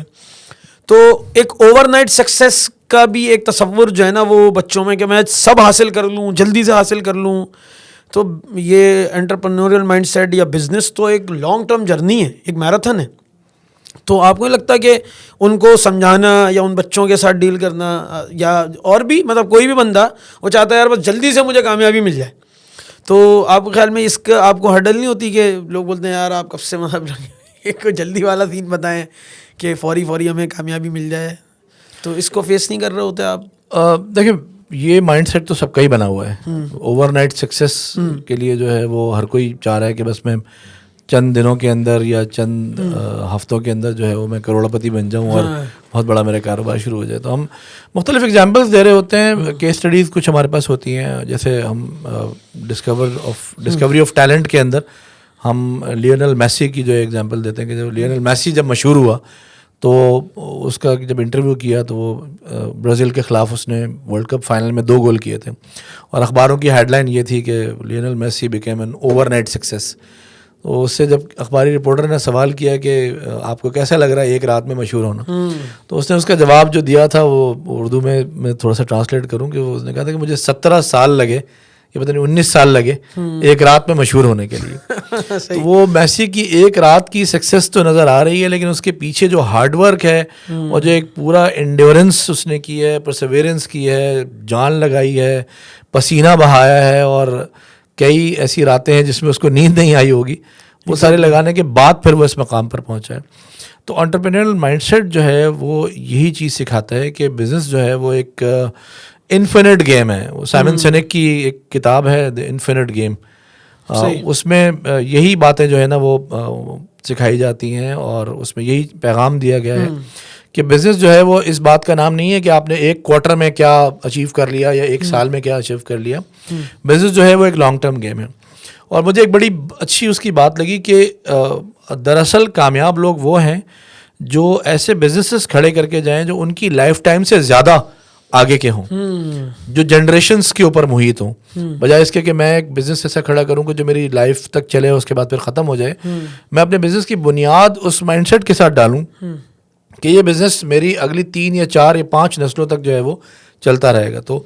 تو ایک اوور نائٹ سکسیس کا بھی ایک تصور جو ہے نا وہ بچوں میں, کہ میں سب حاصل کر لوں, جلدی سے حاصل کر لوں. تو یہ انٹرپرینوریل مائنڈ سیٹ یا بزنس تو ایک لانگ ٹرم جرنی ہے, ایک میراتھن ہے. تو آپ کو نہیں لگتا کہ ان کو سمجھانا یا ان بچوں کے ساتھ ڈیل کرنا, یا اور بھی مطلب کوئی بھی بندہ وہ چاہتا ہے یار بس جلدی سے مجھے کامیابی مل جائے, تو آپ کے خیال میں اس کا آپ کو ہرڈل نہیں ہوتی کہ لوگ بولتے ہیں یار آپ کب سے مطلب ایک جلدی والا سین بتائیں کہ فوری ہمیں کامیابی مل جائے, تو اس کو فیس نہیں کر رہے ہوتے آپ؟ دیکھیں, یہ مائنڈ سیٹ تو سب کا ہی بنا ہوا ہے. اوور نائٹ سکسیس کے لیے جو ہے وہ ہر کوئی چاہ رہا ہے کہ بس میں چند دنوں کے اندر یا چند ہفتوں کے اندر جو ہے وہ میں کروڑپتی بن جاؤں اور بہت بڑا میرا کاروبار شروع ہو جائے. تو ہم مختلف ایگزامپلس دے رہے ہوتے ہیں, کیس اسٹڈیز کچھ ہمارے پاس ہوتی ہیں. جیسے ہم ڈسکوری آف ٹیلنٹ کے اندر ہم لیونل میسی کی جو ایگزامپل دیتے ہیں کہ جب لیونل میسی جب مشہور ہوا تو اس کا جب انٹرویو کیا تو وہ برازیل کے خلاف اس نے ورلڈ کپ فائنل میں 2 گول کیے تھے, اور اخباروں کی ہیڈ لائن یہ تھی کہ Lionel Messi became an overnight success. تو اس سے جب اخباری رپورٹر نے سوال کیا کہ آپ کو کیسا لگ رہا ہے ایک رات میں مشہور ہونا, تو اس نے اس کا جواب جو دیا تھا وہ اردو میں تھوڑا سا ٹرانسلیٹ کروں کہ اس نے کہا تھا کہ مجھے 17 سال لگے, یہ پتہ نہیں 19 سال لگے ایک رات میں مشہور ہونے کے لیے. تو وہ میسی کی ایک رات کی سکسیس تو نظر آ رہی ہے, لیکن اس کے پیچھے جو ہارڈ ورک ہے اور جو ایک پورا انڈیورنس اس نے کی ہے, پرسیویرنس کی ہے, جان لگائی ہے, پسینہ بہایا ہے, اور کئی ایسی راتیں ہیں جس میں اس کو نیند نہیں آئی ہوگی, وہ سارے لگانے کے بعد پھر وہ اس مقام پر پہنچا ہے. تو انٹرپرینیورل مائنڈ سیٹ جو ہے وہ یہی چیز سکھاتا ہے کہ بزنس جو ہے وہ ایک انفینٹ گیم ہے. وہ سائمن سینیک کی ایک کتاب ہے دی انفینٹ گیم, اس میں یہی باتیں جو ہے نا وہ سکھائی جاتی ہیں, اور اس میں یہی پیغام دیا گیا ہے کہ بزنس جو ہے وہ اس بات کا نام نہیں ہے کہ آپ نے ایک کوارٹر میں کیا اچیو کر لیا یا ایک سال میں کیا اچیو کر لیا. بزنس جو ہے وہ ایک لانگ ٹرم گیم ہے. اور مجھے ایک بڑی اچھی اس کی بات لگی کہ دراصل کامیاب لوگ وہ ہیں جو ایسے بزنسز کھڑے کر کے جائیں جو ان کی لائف ٹائم سے زیادہ آگے کے ہوں, جو جنریشنز کے اوپر محیط ہوں, بجائے اس کے کہ میں ایک بزنس ایسا کھڑا کروں کہ جو میری لائف تک چلے اس کے بعد پھر ختم ہو جائے. میں اپنے بزنس کی بنیاد اس مائنڈ سیٹ کے ساتھ ڈالوں کہ یہ بزنس میری اگلی 3 یا 4 یا 5 نسلوں تک جو ہے وہ چلتا رہے گا. تو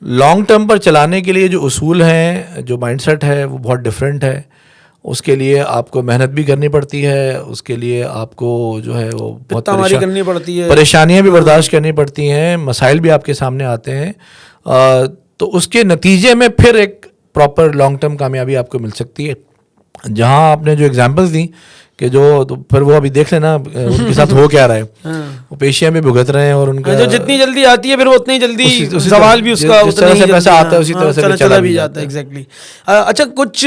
لانگ ٹرم پر چلانے کے لیے جو اصول ہیں, جو مائنڈ سیٹ ہے وہ بہت ڈفرینٹ ہے. اس کے لیے آپ کو محنت بھی کرنی پڑتی ہے, اس کے لیے آپ کو جو ہے وہ بہت کرنی پڑتی ہے, پریشانیاں بھی برداشت کرنی پڑتی ہیں, مسائل بھی آپ کے سامنے آتے ہیں. تو اس کے نتیجے میں پھر ایک پراپر لانگ ٹرم کامیابی آپ کو مل سکتی ہے. جہاں آپ نے جو ایگزامپلس دیں کہ جو تو پھر وہ ابھی دیکھ لینا ان کے ساتھ ہو کیا رہا ہے, وہ پیشیاں بھی بھگت رہے ہیں, اور ان کا جو جتنی جلدی آتی ہے پھر وہ اتنی جلدی سوال بھی اس کا اتنا ہی پیسہ آتا ہے اسی طرح سے چلا بھی جاتا ہے. ایگزیکٹلی. اچھا, کچھ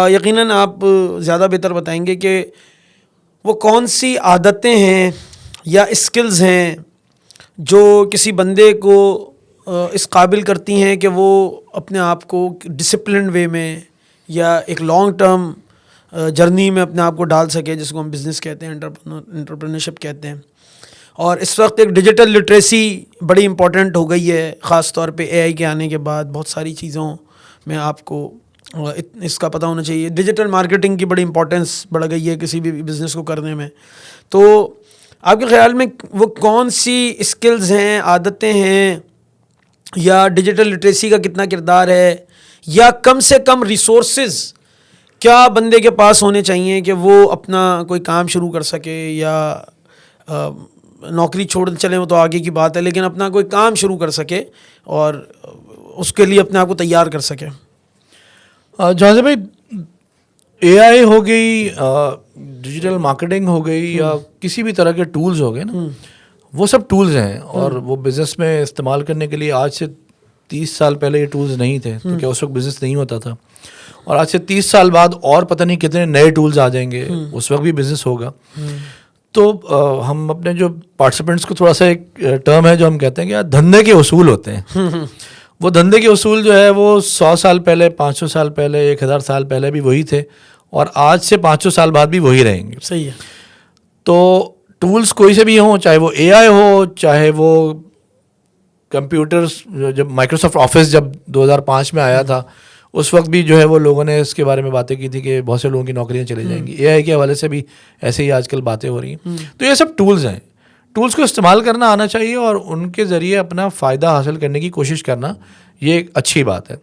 یقیناً آپ زیادہ بہتر بتائیں گے کہ وہ کون سی عادتیں ہیں یا اسکلز ہیں جو کسی بندے کو اس قابل کرتی ہیں کہ وہ اپنے آپ کو ڈسپلنڈ وے میں یا ایک لانگ ٹرم جرنی میں اپنے آپ کو ڈال سکے, جس کو ہم بزنس کہتے ہیں, انٹرپرینرشپ کہتے ہیں. اور اس وقت ایک ڈیجیٹل لٹریسی بڑی امپورٹنٹ ہو گئی ہے, خاص طور پہ اے آئی کے آنے کے بعد بہت ساری چیزوں میں آپ کو اس کا پتہ ہونا چاہیے. ڈیجیٹل مارکیٹنگ کی بڑی امپورٹنس بڑھ گئی ہے کسی بھی بزنس کو کرنے میں. تو آپ کے خیال میں وہ کون سی اسکلز ہیں, عادتیں ہیں, یا ڈیجیٹل لٹریسی کا کتنا کردار ہے, یا کم سے کم ریسورسز کیا بندے کے پاس ہونے چاہیے کہ وہ اپنا کوئی کام شروع کر سکے, یا نوکری چھوڑ چلیں وہ تو آگے کی بات ہے, لیکن اپنا کوئی کام شروع کر سکے اور اس کے لیے اپنے آپ کو تیار کر سکے. جہاں بھائی اے آئی ہو گئی, ڈیجیٹل مارکیٹنگ ہو گئی, یا کسی بھی طرح کے ٹولز ہو گئے نا, وہ سب ٹولز ہیں, اور وہ بزنس میں استعمال کرنے کے لیے آج سے 30 سال پہلے یہ ٹولز نہیں تھے, تو کیا اس وقت بزنس نہیں ہوتا تھا. اور آج سے 30 سال بعد اور پتہ نہیں کتنے نئے ٹولز آ جائیں گے, اس وقت بھی بزنس ہوگا. تو ہم اپنے جو پارٹیسپینٹس کو تھوڑا سا ایک ٹرم ہے جو ہم کہتے ہیں کہ دھندے کے اصول ہوتے ہیں. وہ دھندے کے اصول جو ہے وہ 100 سال پہلے, 500 سال پہلے, 1000 سال پہلے بھی وہی تھے, اور آج سے 500 سال بعد بھی وہی رہیں گے. صحیح ہے. تو ٹولز کوئی سے بھی ہوں, چاہے وہ اے آئی ہو, چاہے وہ کمپیوٹرز, جب مائکروسافٹ آفس جب 2005 میں آیا تھا اس وقت بھی جو ہے وہ لوگوں نے اس کے بارے میں باتیں کی تھی کہ بہت سے لوگوں کی نوکریاں چلی جائیں گی. اے آئی کے حوالے سے بھی ایسے ہی آج کل باتیں ہو رہی ہیں. تو یہ سب ٹولز ہیں, ٹولز کو استعمال کرنا آنا چاہیے, اور ان کے ذریعے اپنا فائدہ حاصل کرنے کی کوشش کرنا یہ ایک اچھی بات ہے.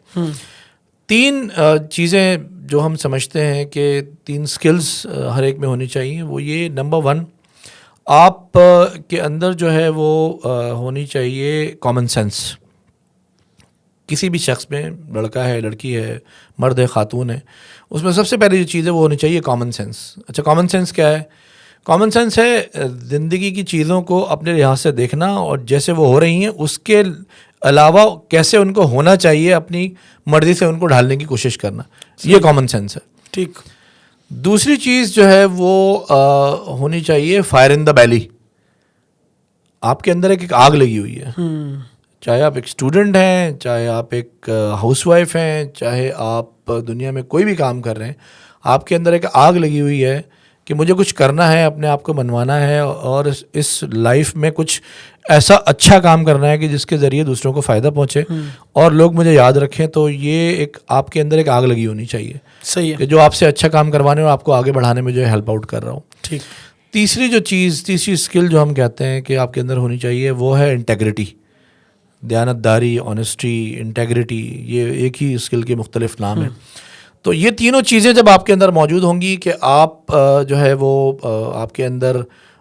3 چیزیں جو ہم سمجھتے ہیں کہ 3 سکلز ہر ایک میں ہونی چاہیے, وہ یہ, نمبر 1 آپ کے اندر جو ہے وہ ہونی چاہیے کامن سینس. کسی بھی شخص میں, لڑکا ہے, لڑکی ہے, مرد ہے, خاتون ہے, اس میں سب سے پہلی جو چیز ہے وہ ہونی چاہیے کامن سینس. اچھا, کامن سینس کیا ہے؟ کامن سینس ہے زندگی کی چیزوں کو اپنے لحاظ سے دیکھنا, اور جیسے وہ ہو رہی ہیں اس کے علاوہ کیسے ان کو ہونا چاہیے اپنی مرضی سے ان کو ڈھالنے کی کوشش کرنا. یہ کامن سینس ہے. ٹھیک. دوسری چیز جو ہے وہ ہونی چاہیے فائر ان دا بیلی. آپ کے اندر ایک آگ لگی ہوئی ہے, چاہے آپ ایک اسٹوڈنٹ ہیں, چاہے آپ ایک ہاؤس وائف ہیں, چاہے آپ دنیا میں کوئی بھی کام کر رہے ہیں, آپ کے اندر ایک آگ لگی ہوئی ہے کہ مجھے کچھ کرنا ہے, اپنے آپ کو بنوانا ہے اور اس لائف میں کچھ ایسا اچھا کام کرنا ہے کہ جس کے ذریعے دوسروں کو فائدہ پہنچے اور لوگ مجھے یاد رکھیں. تو یہ ایک آپ کے اندر ایک آگ لگی ہونی چاہیے, صحیح ہے, کہ جو آپ سے اچھا کام کروانے اور آپ کو آگے بڑھانے میں جو ہے ہیلپ آؤٹ کر رہا ہوں. ٹھیک. تیسری اسکل جو ہم کہتے ہیں کہ آپ کے اندر ہونی چاہیے وہ ہے انٹیگریٹی. دیانتداری, آنیسٹی, انٹیگریٹی, یہ ایک ہی اسکل کے مختلف نام ہیں. تو یہ تینوں چیزیں جب آپ کے اندر موجود ہوں گی کہ آپ جو ہے وہ آپ کے اندر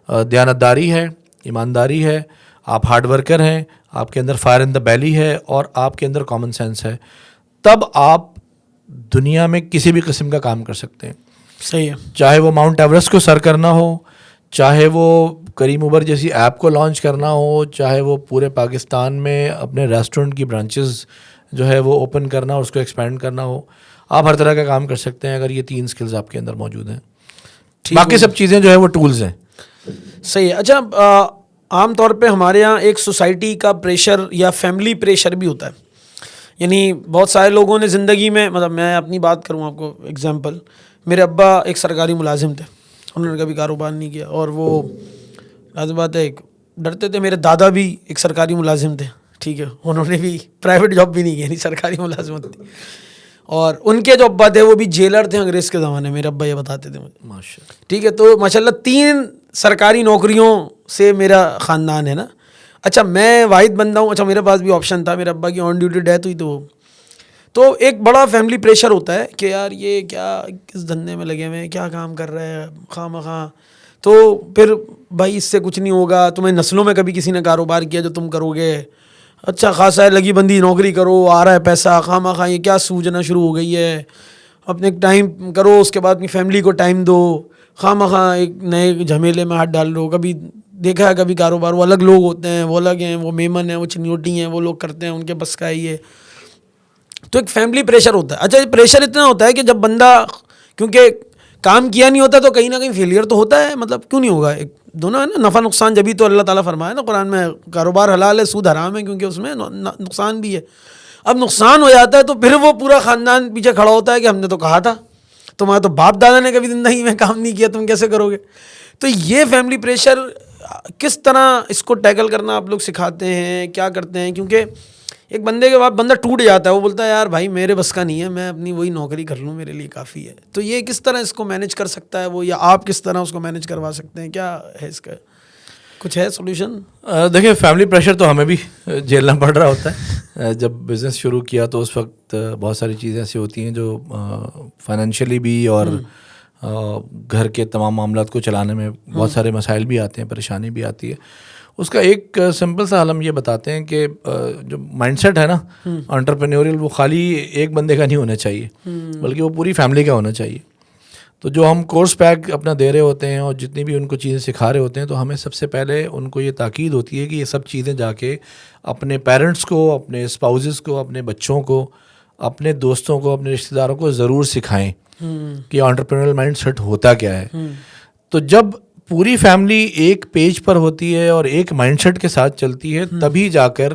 دیانتداری ہے, ایمانداری ہے, آپ ہارڈ ورکر ہیں, آپ کے اندر فائر ان دا بیلی ہے اور آپ کے اندر کامن سینس ہے, تب آپ دنیا میں کسی بھی قسم کا کام کر سکتے ہیں. صحیح ہے. چاہے وہ ماؤنٹ ایوریسٹ کو سر کرنا ہو, چاہے وہ کریم اوبر جیسی ایپ کو لانچ کرنا ہو, چاہے وہ پورے پاکستان میں اپنے ریسٹورنٹ کی برانچز جو ہے وہ اوپن کرنا اور اس کو ایکسپینڈ کرنا ہو, آپ ہر طرح کا کام کر سکتے ہیں اگر یہ 3 اسکلز آپ کے اندر موجود ہیں. باقی سب چیزیں جو ہے وہ ٹولز ہیں. صحیح ہے. اچھا, عام طور پہ ہمارے یہاں ایک سوسائٹی کا پریشر یا فیملی پریشر بھی ہوتا ہے. یعنی بہت سارے لوگوں نے زندگی میں, مطلب میں اپنی بات کروں آپ کو ایگزامپل, میرے ابا ایک سرکاری ملازم تھے, انہوں نے کبھی کاروبار نہیں کیا, اور وہ لازم بات ہے ڈرتے تھے. میرے دادا بھی ایک سرکاری ملازم تھے, ٹھیک ہے, انہوں نے بھی پرائیویٹ جاب بھی نہیں کی, یعنی سرکاری ملازمت تھی. اور ان کے جو ابا تھے وہ بھی جیلر تھے انگریز کے زمانے میں, میرے ابا یہ بتاتے تھے مجھے. ماشاءاللہ. ٹھیک ہے, تو ماشاءاللہ 3 سرکاری نوکریوں سے میرا خاندان ہے نا. اچھا, میں واحد بندہ ہوں. اچھا, میرے پاس بھی آپشن تھا, میرے ابا کی آن ڈیوٹی ڈیتھ ہوئی تو ایک بڑا فیملی پریشر ہوتا ہے کہ یار یہ کیا کس دھندے میں لگے ہوئے ہیں, کیا کام کر رہے ہیں خواہ مخواہ. تو پھر بھائی اس سے کچھ نہیں ہوگا, تمہیں نسلوں میں کبھی کسی نے کاروبار کیا جو تم کرو گے, اچھا خاصا ہے, لگی بندی نوکری کرو, آ رہا ہے پیسہ, خواہ مخواہ یہ کیا سوجنا شروع ہو گئی ہے, اپنے ٹائم کرو, اس کے بعد اپنی فیملی کو ٹائم دو, خواہ مخواہ ایک نئے جھمیلے میں ہاتھ ڈال دو. کبھی دیکھا ہے کبھی کاروبار, وہ الگ لوگ ہوتے ہیں, وہ الگ ہیں, وہ میمن ہیں, وہ چنیوٹی ہیں, وہ لوگ کرتے ہیں, ان کے بس کا ہی ہے. تو ایک فیملی پریشر ہوتا ہے. اچھا, یہ پریشر اتنا ہوتا ہے کہ جب بندہ کیونکہ کام کیا نہیں ہوتا تو کہیں نہ کہیں فیلئر تو ہوتا ہے, مطلب کیوں نہیں ہوگا, ایک دونوں ہے نا, نفع نقصان. جبھی تو اللہ تعالیٰ فرمایا نا قرآن میں, کاروبار حلال ہے, سود حرام ہے, کیونکہ اس میں نقصان بھی ہے. اب نقصان ہو جاتا ہے تو پھر وہ پورا خاندان پیچھے کھڑا ہوتا ہے کہ ہم نے تو کہا تھا, تمہارا تو باپ دادا نے کبھی زندگی میں کام نہیں کیا, تم کیسے کرو گے. تو یہ فیملی پریشر کس طرح اس کو ٹیکل کرنا آپ لوگ سکھاتے ہیں, کیا کرتے ہیں؟ کیونکہ ایک بندے کے بعد بندہ ٹوٹ جاتا ہے, وہ بولتا ہے یار بھائی میرے بس کا نہیں ہے, میں اپنی وہی نوکری کر لوں, میرے لیے کافی ہے. تو یہ کس طرح اس کو مینیج کر سکتا ہے وہ, یا آپ کس طرح اس کو مینیج کروا سکتے ہیں, کیا ہے اس کا کچھ ہے سولوشن؟ دیکھیں, فیملی پریشر تو ہمیں بھی جھیلنا پڑ رہا ہوتا ہے. جب بزنس شروع کیا تو اس وقت بہت ساری چیزیں ایسی ہوتی ہیں جو فائنینشلی بھی اور گھر کے تمام معاملات کو چلانے میں بہت سارے مسائل بھی آتے ہیں, پریشانی بھی آتی ہے. اس کا ایک سمپل سا حل ہم یہ بتاتے ہیں کہ جو مائنڈ سیٹ ہے نا انٹرپرینیوریل, وہ خالی ایک بندے کا نہیں ہونا چاہیے, بلکہ وہ پوری فیملی کا ہونا چاہیے. تو جو ہم کورس پیک اپنا دے رہے ہوتے ہیں اور جتنی بھی ان کو چیزیں سکھا رہے ہوتے ہیں, تو ہمیں سب سے پہلے ان کو یہ تاکید ہوتی ہے کہ یہ سب چیزیں جا کے اپنے پیرنٹس کو, اپنے اسپاؤزز کو, اپنے بچوں کو, اپنے دوستوں کو, اپنے رشتہ داروں کو ضرور سکھائیں کہ انٹرپرینیورل مائنڈ سیٹ ہوتا کیا ہے. تو جب پوری فیملی ایک پیج پر ہوتی ہے اور ایک مائنڈ سیٹ کے ساتھ چلتی ہے, تبھی جا کر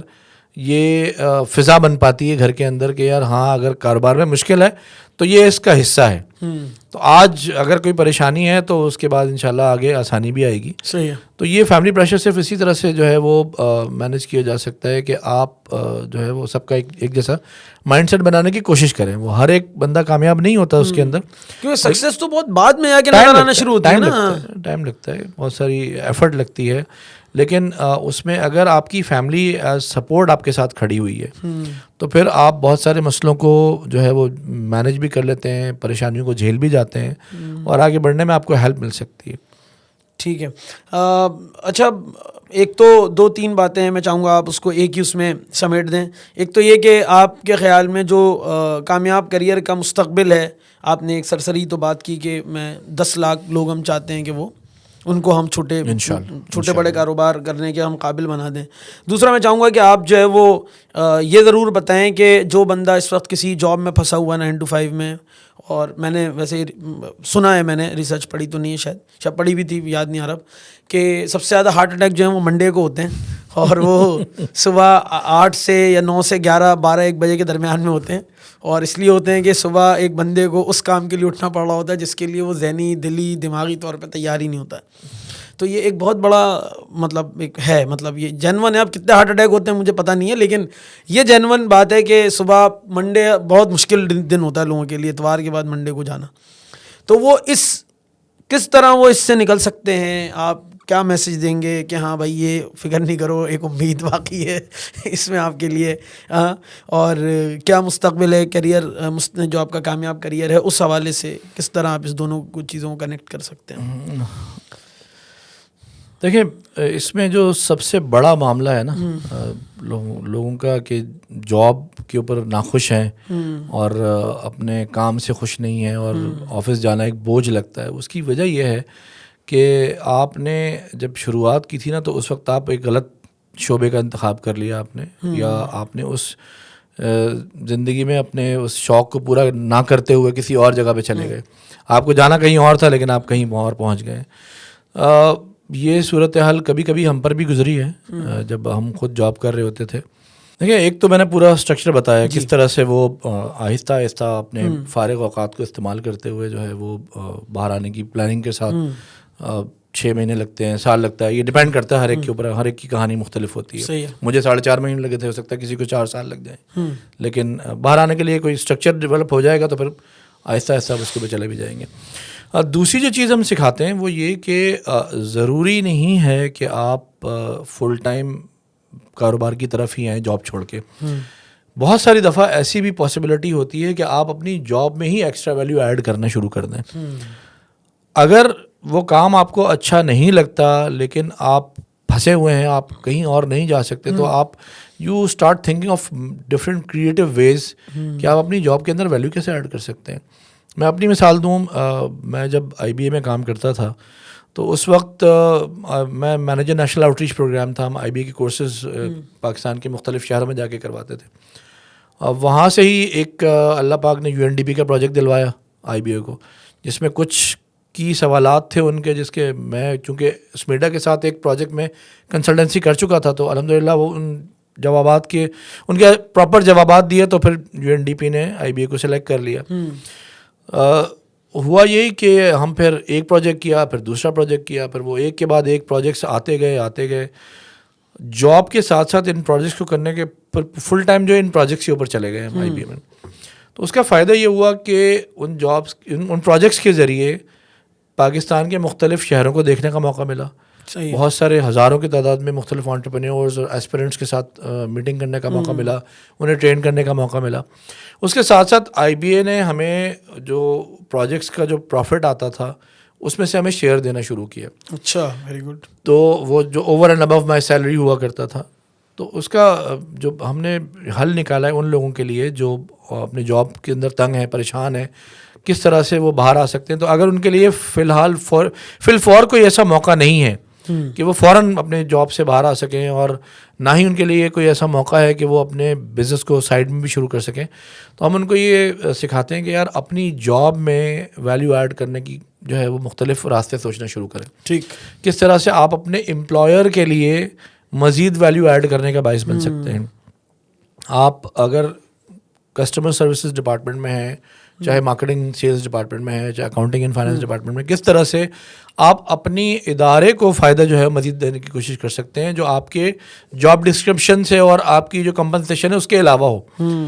یہ فضا بن پاتی ہے گھر کے اندر کہ یار ہاں, اگر کاروبار میں مشکل ہے تو یہ اس کا حصہ ہے. تو آج اگر کوئی پریشانی ہے تو اس کے بعد انشاءاللہ آگے آسانی بھی آئے گی. صحیح ہے. تو یہ فیملی پریشر صرف اسی طرح سے جو ہے وہ مینیج کیا جا سکتا ہے کہ آپ جو ہے وہ سب کا ایک جیسا مائنڈ سیٹ بنانے کی کوشش کریں. وہ ہر ایک بندہ کامیاب نہیں ہوتا اس کے اندر, کیونکہ سکسیس تو بہت بعد میں آ کے نظر آنا شروع ہوتی ہے نا. ٹائم لگتا ہے, بہت ساری ایفرٹ لگتی ہے, لیکن اس میں اگر آپ کی فیملی ایز سپورٹ آپ کے ساتھ کھڑی ہوئی ہے تو پھر آپ بہت سارے مسئلوں کو جو ہے وہ مینیج بھی کر لیتے ہیں, پریشانیوں کو جھیل بھی جاتے ہیں, اور آگے بڑھنے میں آپ کو ہیلپ مل سکتی ہے. ٹھیک ہے. اچھا, ایک تو 2-3 باتیں ہیں, میں چاہوں گا آپ اس کو ایک ہی اس میں سمیٹ دیں. ایک تو یہ کہ آپ کے خیال میں جو کامیاب کریئر کا مستقبل ہے, آپ نے ایک سرسری تو بات کی کہ میں 10 لاکھ لوگ ہم چاہتے ہیں کہ وہ ان کو ہم چھوٹے بڑے کاروبار کرنے کے ہم قابل بنا دیں. دوسرا میں چاہوں گا کہ آپ جو ہے وہ یہ ضرور بتائیں کہ جو بندہ اس وقت کسی جاب میں پھنسا ہوا 9 to 5 میں, اور میں نے ویسے سنا ہے, میں نے ریسرچ پڑھی تو نہیں ہے, شاید پڑھی بھی تھی, یاد نہیں آ رہا, کہ سب سے زیادہ ہارٹ اٹیک جو ہیں وہ منڈے کو ہوتے ہیں, اور وہ صبح 8 سے یا 9 سے 11, 12, 1 بجے کے درمیان میں ہوتے ہیں. اور اس لیے ہوتے ہیں کہ صبح ایک بندے کو اس کام کے لیے اٹھنا پڑ رہا ہوتا ہے جس کے لیے وہ ذہنی, دلی, دماغی طور پہ تیار ہی نہیں ہوتا ہے. تو یہ ایک بہت بڑا مطلب ایک ہے, مطلب یہ جینون ہے. اب کتنے ہارٹ اٹیک ہوتے ہیں مجھے پتہ نہیں ہے, لیکن یہ جینون بات ہے کہ صبح منڈے بہت مشکل دن ہوتا ہے لوگوں کے لیے, اتوار کے بعد منڈے کو جانا. تو وہ کس طرح وہ اس سے نکل سکتے ہیں؟ آپ کیا میسج دیں گے کہ ہاں بھائی یہ فکر نہیں کرو, ایک امید باقی ہے اس میں آپ کے لیے, اور کیا مستقبل ہے کیریئر, جو آپ کا کامیاب کیریئر ہے اس حوالے سے کس طرح آپ اس دونوں چیزوں کو کنیکٹ کر سکتے ہیں؟ دیکھیں, اس میں جو سب سے بڑا معاملہ ہے نا لوگوں کا کہ جاب کے اوپر ناخوش ہیں اور اپنے کام سے خوش نہیں ہیں اور آفس جانا ایک بوجھ لگتا ہے. اس کی وجہ یہ ہے کہ آپ نے جب شروعات کی تھی نا تو اس وقت آپ ایک غلط شعبے کا انتخاب کر لیا آپ نے, یا آپ نے اس زندگی میں اپنے اس شوق کو پورا نہ کرتے ہوئے کسی اور جگہ پہ چلے گئے. آپ کو جانا کہیں اور تھا لیکن آپ کہیں اور پہنچ گئے. یہ صورتحال کبھی کبھی ہم پر بھی گزری ہے جب ہم خود جاب کر رہے ہوتے تھے. دیکھیں, ایک تو میں نے پورا اسٹرکچر بتایا کس طرح سے وہ آہستہ آہستہ اپنے فارغ اوقات کو استعمال کرتے ہوئے جو ہے وہ باہر آنے کی پلاننگ کے ساتھ 6 مہینے لگتے ہیں, سال لگتا ہے, یہ ڈیپینڈ کرتا ہے ہر ایک کے اوپر, ہر ایک کی کہانی مختلف ہوتی ہے. مجھے 4.5 مہینے لگے تھے, ہو سکتا ہے کسی کو 4 سال لگ جائیں, لیکن باہر آنے کے لیے کوئی اسٹرکچر ڈیولپ ہو جائے گا تو پھر آہستہ آہستہ اس کے اوپر چلے بھی جائیں گے. دوسری جو چیز ہم سکھاتے ہیں وہ یہ کہ ضروری نہیں ہے کہ آپ فل ٹائم کاروبار کی طرف ہی آئیں جاب چھوڑ کے. بہت ساری دفعہ ایسی بھی پاسبلٹی ہوتی ہے کہ آپ اپنی جاب میں ہی ایکسٹرا ویلیو ایڈ کرنا شروع کر دیں. اگر وہ کام آپ کو اچھا نہیں لگتا لیکن آپ پھنسے ہوئے ہیں, آپ کہیں اور نہیں جا سکتے, تو آپ you start thinking of different creative ways کہ آپ اپنی جاب کے اندر ویلیو کیسے ایڈ کر سکتے ہیں. میں اپنی مثال دوں, میں جب IBA میں کام کرتا تھا تو اس وقت میں manager national outreach program تھا. ہم IBA کے کورسز پاکستان کے مختلف شہروں میں جا کے کرواتے تھے. وہاں سے ہی ایک اللہ پاک نے UNDP کا پروجیکٹ دلوایا IBA کو, جس میں کچھ کی سوالات تھے ان کے, جس کے میں چونکہ اسمیڈا کے ساتھ ایک پروجیکٹ میں کنسلٹنسی کر چکا تھا تو الحمدللہ وہ ان جوابات کے ان کے پراپر جوابات دیے تو پھر UNDP نے IBA کو سلیکٹ کر لیا. ہوا یہی کہ ہم پھر ایک پروجیکٹ کیا, پھر دوسرا پروجیکٹ کیا, پھر وہ ایک کے بعد ایک پروجیکٹس آتے گئے. جاب کے ساتھ ساتھ ان پروجیکٹس کو کرنے کے فل ٹائم جو ان پروجیکٹس کے اوپر چلے گئے ہم IBA میں. تو اس کا فائدہ یہ ہوا کہ ان پروجیکٹس کے ذریعے پاکستان کے مختلف شہروں کو دیکھنے کا موقع ملا. بہت سارے ہزاروں کی تعداد میں مختلف انٹرپرینیورز اور ایسپیرنٹس کے ساتھ میٹنگ کرنے کا موقع ملا, انہیں ٹرین کرنے کا موقع ملا. اس کے ساتھ ساتھ IBA نے ہمیں جو پروجیکٹس کا جو پروفٹ آتا تھا اس میں سے ہمیں شیئر دینا شروع کیا. اچھا, ویری گڈ. تو وہ جو over and above my salary ہوا کرتا تھا, تو اس کا جو ہم نے حل نکالا ہے ان لوگوں کے لیے جو اپنے جاب کے اندر تنگ ہیں, پریشان ہیں, کس طرح سے وہ باہر آ سکتے ہیں. تو اگر ان کے لیے فی الفور کوئی ایسا موقع نہیں ہے کہ وہ فوراً اپنے جاب سے باہر آ سکیں, اور نہ ہی ان کے لیے کوئی ایسا موقع ہے کہ وہ اپنے بزنس کو سائڈ میں بھی شروع کر سکیں, تو ہم ان کو یہ سکھاتے ہیں کہ یار اپنی جاب میں ویلیو ایڈ کرنے کی جو ہے وہ مختلف راستے سوچنا شروع کریں. ٹھیک, کس طرح سے آپ اپنے امپلائر کے لیے مزید ویلیو ایڈ کرنے کا باعث بن سکتے ہیں. آپ اگر کسٹمر سروسز ڈپارٹمنٹ میں ہیں, چاہے مارکیٹنگ سیلز ڈپارٹمنٹ میں ہے, چاہے اکاؤنٹنگ اینڈ فائنانس ڈپارٹمنٹ میں, کس طرح سے آپ اپنی ادارے کو فائدہ جو ہے مزید دینے کی کوشش کر سکتے ہیں جو آپ کے جاب ڈسکرپشن سے اور آپ کی جو کمپنسیشن ہے اس کے علاوہ ہو.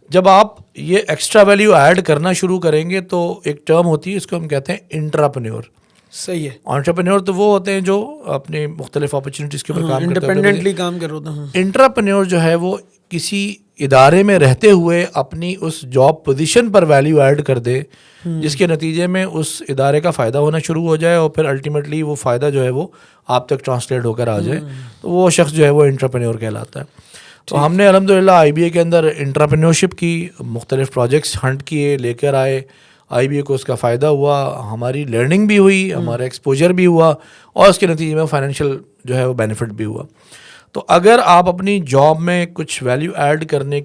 جب آپ یہ ایکسٹرا ویلیو ایڈ کرنا شروع کریں گے تو ایک ٹرم ہوتی ہے, اس کو ہم کہتے ہیں انٹرپرینیور. صحیح ہے. انٹرپرینیور تو وہ ہوتے ہیں جو اپنے مختلف اپرچونیٹیز کے اوپر کام کرتے ہیں, انڈیپینڈنٹلی کام کر رہے ہیں. انٹرپرینیور جو ہے وہ کسی ادارے میں رہتے ہوئے اپنی اس جاب پوزیشن پر ویلیو ایڈ کر دے, جس کے نتیجے میں اس ادارے کا فائدہ ہونا شروع ہو جائے اور پھر الٹیمیٹلی وہ فائدہ جو ہے وہ آپ تک ٹرانسلیٹ ہو کر آ جائے, تو وہ شخص جو ہے وہ انٹرپرینیور کہلاتا ہے. تو ہم نے الحمدللہ IBA کے اندر انٹرپرینیورشپ کی مختلف پروجیکٹس ہنٹ کیے, لے کر آئے, IBA کو اس کا فائدہ ہوا, ہماری لرننگ بھی ہوئی, ہمارا ایکسپوجر بھی ہوا, اور اس کے نتیجے میں فائنینشیل جو ہے وہ بینیفٹ بھی ہوا. تو اگر آپ اپنی جاب میں کچھ ویلیو ایڈ کرنے,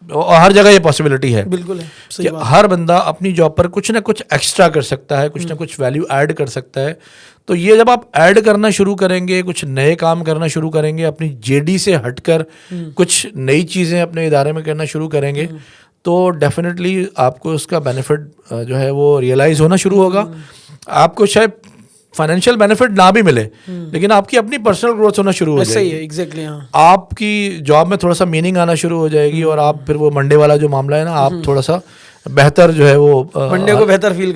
اور ہر جگہ یہ پاسبلٹی ہے بالکل ہے کہ ہر بندہ اپنی جاب پر کچھ نہ کچھ ایکسٹرا کر سکتا ہے, کچھ نہ کچھ ویلیو ایڈ کر سکتا ہے. تو یہ جب آپ ایڈ کرنا شروع کریں گے, کچھ نئے کام کرنا شروع کریں گے, اپنی JD سے ہٹ کر کچھ نئی چیزیں اپنے ادارے میں کرنا شروع کریں گے, تو ڈیفینیٹلی آپ کو اس کا بینیفٹ جو ہے وہ ریئلائز ہونا شروع ہوگا. آپ کو شاید فائنینشیل بینیفٹ نہ بھی ملے, لیکن آپ کی اپنی پرسنل گروتھ ہونا شروع ہو جائے گی. ایگزیکٹلی, ہاں, آپ کی جاب میں تھوڑا سا میننگ آنا شروع ہو جائے گی, اور آپ پھر وہ منڈے والا جو معاملہ ہے نا, آپ تھوڑا سا بہتر جو ہے وہ منڈے کو بہتر فیل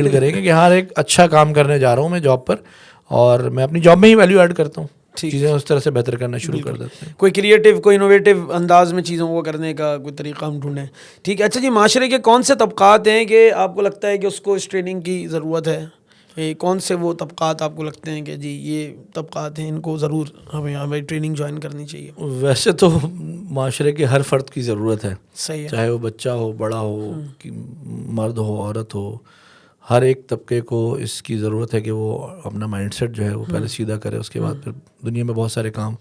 کریں گے کہ ہاں ایک اچھا کام کرنے جا رہا ہوں میں جاب پر, اور میں اپنی جاب میں ہی ویلیو ایڈ کرتا ہوں, چیزیں اس طرح سے بہتر کرنا شروع کر دیتے ہیں. کوئی کریٹیو, کوئی انوویٹیو انداز میں چیزوں کو کرنے کا کوئی طریقہ ہم ڈھونڈیں. ٹھیک ہے. اچھا جی, معاشرے کے کون سے طبقات ہیں کہ آپ کو لگتا ہے کہ اس کو اس ٹریننگ کی ضرورت ہے؟ کون سے وہ طبقات آپ کو لگتے ہیں کہ جی یہ طبقات ہیں, ان کو ضرور ہمیں ٹریننگ جوائن کرنی چاہیے؟ ویسے تو معاشرے کے ہر فرد کی ضرورت ہے, صحیح ہے, چاہے وہ بچہ ہو, بڑا ہو, مرد ہو, عورت ہو, ہر ایک طبقے کو اس کی ضرورت ہے کہ وہ اپنا مائنڈ سیٹ جو ہے وہ پہلے سیدھا کرے, اس کے بعد پھر دنیا میں بہت سارے کام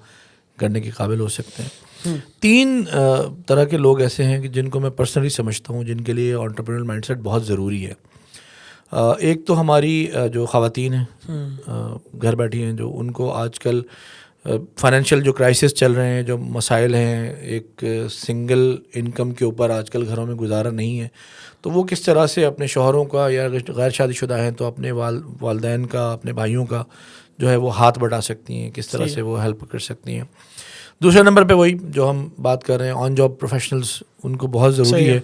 کرنے کے قابل ہو سکتے ہیں. 3 طرح کے لوگ ایسے ہیں کہ جن کو میں پرسنلی سمجھتا ہوں, جن کے لیے انٹرپرینیور مائنڈ سیٹ بہت ضروری ہے. ایک تو ہماری جو خواتین ہیں گھر بیٹھی ہیں, جو ان کو آج کل فائنینشیل جو کرائسس چل رہے ہیں, جو مسائل ہیں, ایک سنگل انکم کے اوپر آج کل گھروں میں گزارا نہیں ہے, تو وہ کس طرح سے اپنے شوہروں کا, یا غیر شادی شدہ ہیں تو اپنے والدین کا, اپنے بھائیوں کا جو ہے وہ ہاتھ بٹا سکتی ہیں, کس طرح سے وہ ہیلپ کر سکتی ہیں. دوسرے نمبر پہ وہی جو ہم بات کر رہے ہیں آن جاب پروفیشنلز, ان کو بہت ضروری ہے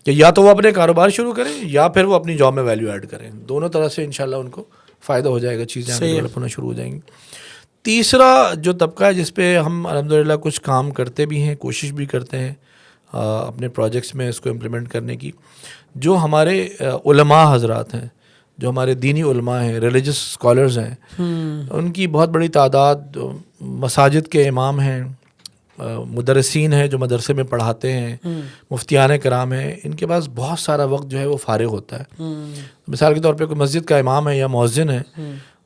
کہ یا تو وہ اپنے کاروبار شروع کریں یا پھر وہ اپنی جاب میں ویلیو ایڈ کریں. دونوں طرح سے انشاءاللہ ان کو فائدہ ہو جائے گا, چیزیں ڈیولپ ہونا شروع ہو جائیں گی. تیسرا جو طبقہ ہے جس پہ ہم الحمدللہ کچھ کام کرتے بھی ہیں, کوشش بھی کرتے ہیں اپنے پروجیکٹس میں اس کو امپلیمنٹ کرنے کی, جو ہمارے علماء حضرات ہیں, جو ہمارے دینی علماء ہیں, ریلیجس اسکالرز ہیں, ان کی بہت بڑی تعداد, مساجد کے امام ہیں, مدرسین ہیں جو مدرسے میں پڑھاتے ہیں, مفتیان کرام ہیں, ان کے پاس بہت سارا وقت جو ہے وہ فارغ ہوتا ہے. مثال کے طور پہ کوئی مسجد کا امام ہے یا مؤذن ہے,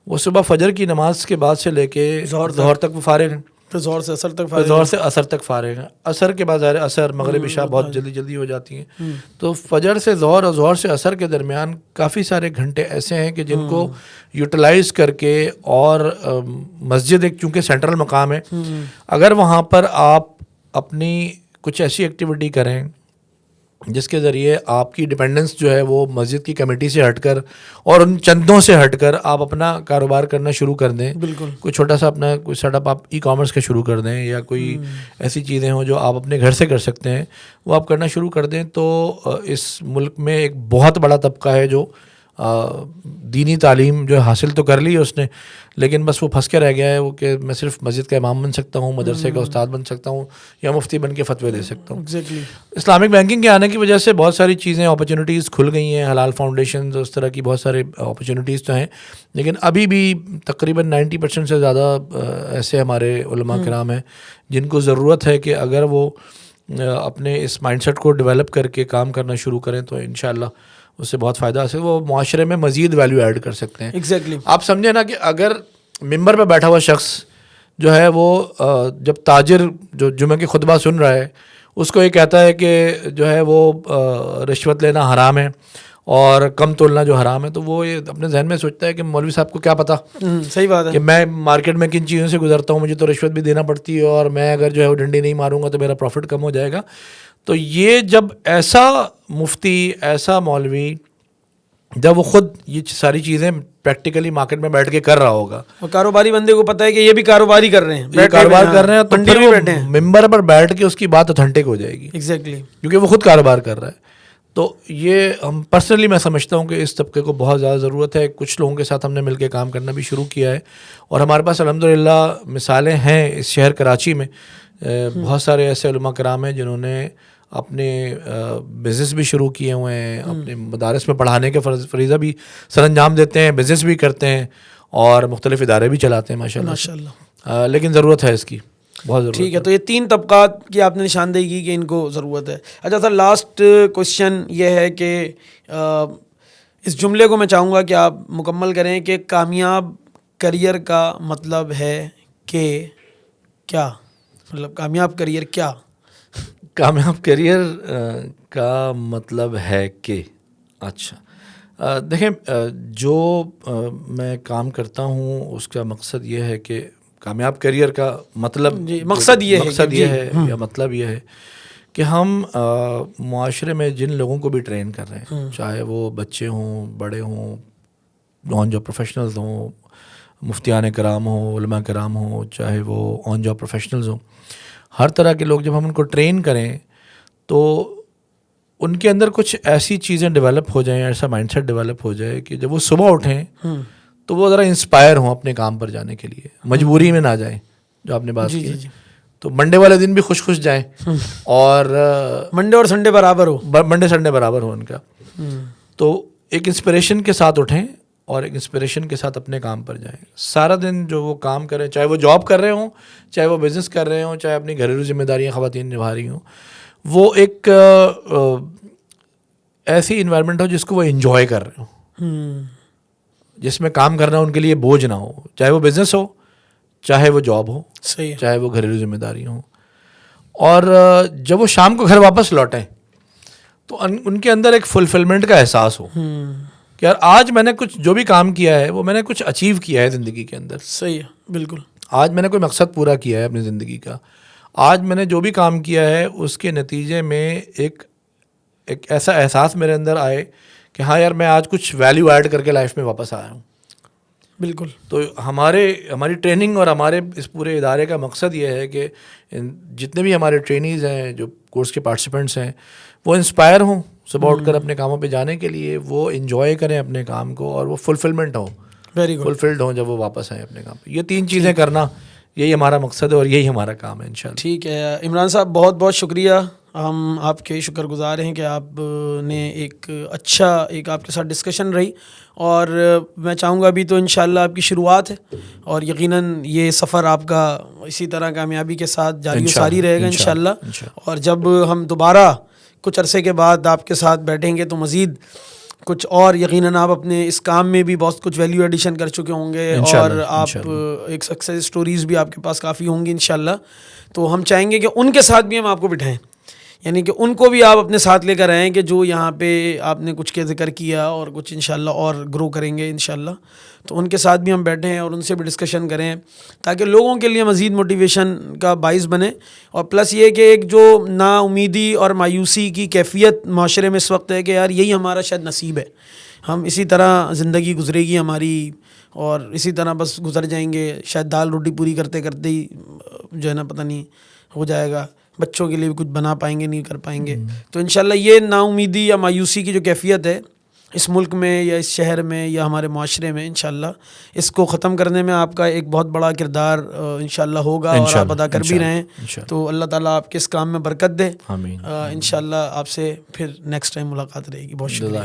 وہ صبح فجر کی نماز کے بعد سے لے کے ظہر تک وہ فارغ ہیں, پھر ظہر سے اثر تک فارغ ہیں. اثر کے بعد اثر, مغرب عشاء بہت جلدی جلدی ہو جاتی ہیں. تو فجر سے ظہر اور ظہر سے اثر کے درمیان کافی سارے گھنٹے ایسے ہیں کہ جن کو یوٹیلائز کر کے, اور مسجد ایک چونکہ سینٹرل مقام ہے, اگر وہاں پر آپ اپنی کچھ ایسی ایکٹیویٹی کریں جس کے ذریعے آپ کی ڈپینڈنس جو ہے وہ مسجد کی کمیٹی سے ہٹ کر اور ان چندوں سے ہٹ کر آپ اپنا کاروبار کرنا شروع کر دیں, بالکل کوئی چھوٹا سا اپنا کوئی سیٹ اپ آپ ای کامرس کا شروع کر دیں, یا کوئی ایسی چیزیں ہوں جو آپ اپنے گھر سے کر سکتے ہیں, وہ آپ کرنا شروع کر دیں, تو اس ملک میں ایک بہت بڑا طبقہ ہے جو دینی تعلیم جو حاصل تو کر لی ہے اس نے, لیکن بس وہ پھنس کے رہ گیا ہے وہ کہ میں صرف مسجد کا امام بن سکتا ہوں, مدرسے کا استاد بن سکتا ہوں, یا مفتی بن کے فتوے دے سکتا ہوں. اسلامک بینکنگ کے آنے کی وجہ سے بہت ساری چیزیں, اپرچونیٹیز کھل گئی ہیں, حلال فاؤنڈیشنز, اس طرح کی بہت سارے اپرچونیٹیز تو ہیں, لیکن ابھی بھی تقریباً 90% سے زیادہ ایسے ہمارے علماء کرام ہیں جن کو ضرورت ہے کہ اگر وہ اپنے اس مائنڈ سیٹ کو ڈیولپ کر کے کام کرنا شروع کریں تو انشاءاللہ اس سے بہت فائدہ حاصل, وہ معاشرے میں مزید ویلیو ایڈ کر سکتے ہیں. ایگزیکٹلی آپ سمجھیں نا کہ اگر ممبر پہ بیٹھا ہوا شخص جو ہے وہ جب تاجر جو جمعہ کی خطبہ سن رہا ہے اس کو یہ کہتا ہے کہ جو ہے وہ رشوت لینا حرام ہے اور کم تولنا جو حرام ہے, تو وہ یہ اپنے ذہن میں سوچتا ہے کہ مولوی صاحب کو کیا پتا, صحیح بات ہے, کہ میں مارکیٹ میں کن چیزوں سے گزرتا ہوں, مجھے تو رشوت بھی دینا پڑتی ہے, اور میں اگر جو ہے وہ ڈنڈی نہیں ماروں گا تو میرا پروفٹ کم ہو جائے گا. تو یہ جب ایسا مفتی, ایسا مولوی, جب وہ خود یہ ساری چیزیں پریکٹیکلی مارکیٹ میں بیٹھ کے کر رہا ہوگا, اور کاروباری بندے کو پتہ ہے کہ یہ بھی کاروباری کر رہے ہیں, کاروبار کر رہے ہیں, تو پھر وہ ممبر پر بیٹھ کے اس کی بات اتھینٹک ہو جائے گی. ایگزیکٹلی, کیونکہ وہ خود کاروبار کر رہا ہے. تو یہ ہم پرسنلی میں سمجھتا ہوں کہ اس طبقے کو بہت زیادہ ضرورت ہے. کچھ لوگوں کے ساتھ ہم نے مل کے کام کرنا بھی شروع کیا ہے, اور ہمارے پاس الحمدللہ مثالیں ہیں اس شہر کراچی میں. بہت سارے ایسے علماء کرام ہیں جنہوں نے اپنے بزنس بھی شروع کیے ہوئے ہیں, اپنے مدارس میں پڑھانے کے فریضہ بھی سر انجام دیتے ہیں, بزنس بھی کرتے ہیں, اور مختلف ادارے بھی چلاتے ہیں ماشاءاللہ. لیکن ضرورت ہے اس کی. بہت ضرورت ٹھیک ہے. تو یہ 3 طبقات کی آپ نے نشاندہی کی کہ ان کو ضرورت ہے. اچھا سر, لاسٹ کوشچن یہ ہے کہ اس جملے کو میں چاہوں گا کہ آپ مکمل کریں کہ کامیاب کریئر کا مطلب ہے کہ کیا, مطلب کامیاب کریئر کیا؟ کامیاب کریئر کا مطلب ہے کہ, اچھا دیکھیں, جو میں کام کرتا ہوں اس کا مقصد یہ ہے کہ کامیاب کریئر کا مطلب مقصد یہ ہے یا مطلب یہ ہے کہ ہم معاشرے میں جن لوگوں کو بھی ٹرین کر رہے ہیں, چاہے وہ بچے ہوں, بڑے ہوں, آن جاب پروفیشنلز ہوں, مفتیان کرام ہوں, علماء کرام ہوں, چاہے وہ آن جاب پروفیشنلز ہوں, ہر طرح کے لوگ جب ہم ان کو ٹرین کریں تو ان کے اندر کچھ ایسی چیزیں ڈیولپ ہو جائیں, ایسا مائنڈ سیٹ ڈیولپ ہو جائے کہ جب وہ صبح اٹھیں تو وہ ذرا انسپائر ہوں اپنے کام پر جانے کے لیے, مجبوری میں نہ جائیں, جو آپ نے بات کی. تو منڈے والے دن بھی خوش خوش جائیں, اور منڈے اور سنڈے برابر ہو, منڈے سنڈے برابر ہو ان کا. تو ایک انسپریشن کے ساتھ اٹھیں اور ایک انسپریشن کے ساتھ اپنے کام پر جائیں. سارا دن جو وہ کام کریں, چاہے وہ جاب کر رہے ہوں, چاہے وہ بزنس کر رہے ہوں, چاہے اپنی گھریلو ذمہ داریاں خواتین نبھا رہی ہوں, وہ ایک ایسی انوائرمنٹ ہو جس کو وہ انجوائے کر رہے ہوں, جس میں کام کرنا ان کے لیے بوجھ نہ ہو, چاہے وہ بزنس ہو, چاہے وہ جاب ہو, چاہے وہ گھریلو ذمہ داری ہوں. اور جب وہ شام کو گھر واپس لوٹیں تو ان کے اندر ایک فلفلمنٹ کا احساس ہو کہ یار آج میں نے کچھ جو بھی کام کیا ہے وہ میں نے کچھ اچیو کیا ہے زندگی کے اندر. صحیح ہے, بالکل. آج میں نے کوئی مقصد پورا کیا ہے اپنی زندگی کا. آج میں نے جو بھی کام کیا ہے اس کے نتیجے میں ایک ایسا احساس میرے اندر آئے کہ ہاں یار میں آج کچھ ویلیو ایڈ کر کے لائف میں واپس آیا ہوں. بالکل. تو ہماری ٹریننگ اور ہمارے اس پورے ادارے کا مقصد یہ ہے کہ جتنے بھی ہمارے ٹرینیز ہیں, جو کورس کے پارٹیسپینٹس ہیں, وہ انسپائر ہوں صبح اٹھ کر اپنے کاموں پہ جانے کے لیے, وہ انجوائے کریں اپنے کام کو, اور وہ فلفلمنٹ ہوں, ویری گڈ, فلفلڈ ہوں جب وہ واپس آئیں اپنے کام پہ. یہ 3 چیزیں کرنا, یہی ہمارا مقصد ہے اور یہی ہمارا کام ہے انشاءاللہ. ٹھیک ہے عمران صاحب, بہت بہت شکریہ. ہم آپ کے شکر گزار ہیں کہ آپ نے ایک آپ کے ساتھ ڈسکشن رہی, اور میں چاہوں گا ابھی تو انشاءاللہ آپ کی شروعات ہے, اور یقیناً یہ سفر آپ کا اسی طرح کامیابی کے ساتھ جاری و ساری رہے گا انشاءاللہ. اور جب ہم دوبارہ کچھ عرصے کے بعد آپ کے ساتھ بیٹھیں گے تو مزید کچھ اور, یقیناً آپ اپنے اس کام میں بھی بہت کچھ ویلیو ایڈیشن کر چکے ہوں گے, اور آپ ایک سکسیس سٹوریز بھی آپ کے پاس کافی ہوں گی انشاءاللہ. تو ہم چاہیں گے کہ ان کے ساتھ بھی ہم آپ کو بٹھائیں, یعنی کہ ان کو بھی آپ اپنے ساتھ لے کر آئیں کہ جو یہاں پہ آپ نے کچھ کے ذکر کیا اور کچھ انشاءاللہ اور گرو کریں گے انشاءاللہ. تو ان کے ساتھ بھی ہم بیٹھیں اور ان سے بھی ڈسکشن کریں تاکہ لوگوں کے لیے مزید موٹیویشن کا باعث بنے. اور پلس یہ کہ ایک جو نا امیدی اور مایوسی کی کیفیت معاشرے میں اس وقت ہے کہ یار یہی ہمارا شاید نصیب ہے, ہم اسی طرح زندگی گزرے گی ہماری, اور اسی طرح بس گزر جائیں گے, شاید دال روٹی پوری کرتے کرتے ہی جو ہے نا پتہ نہیں ہو جائے گا, بچوں کے لیے بھی کچھ بنا پائیں گے, نہیں کر پائیں گے. تو انشاءاللہ یہ نا امیدی یا مایوسی کی جو کیفیت ہے اس ملک میں یا اس شہر میں یا ہمارے معاشرے میں, انشاءاللہ اس کو ختم کرنے میں آپ کا ایک بہت بڑا کردار انشاءاللہ ہوگا, اور آپ ادا کر بھی رہے ہیں. تو اللہ تعالیٰ آپ کے اس کام میں برکت دے. انشاءاللہ آپ سے پھر نیکسٹ ٹائم ملاقات رہے گی. بہت شکریہ.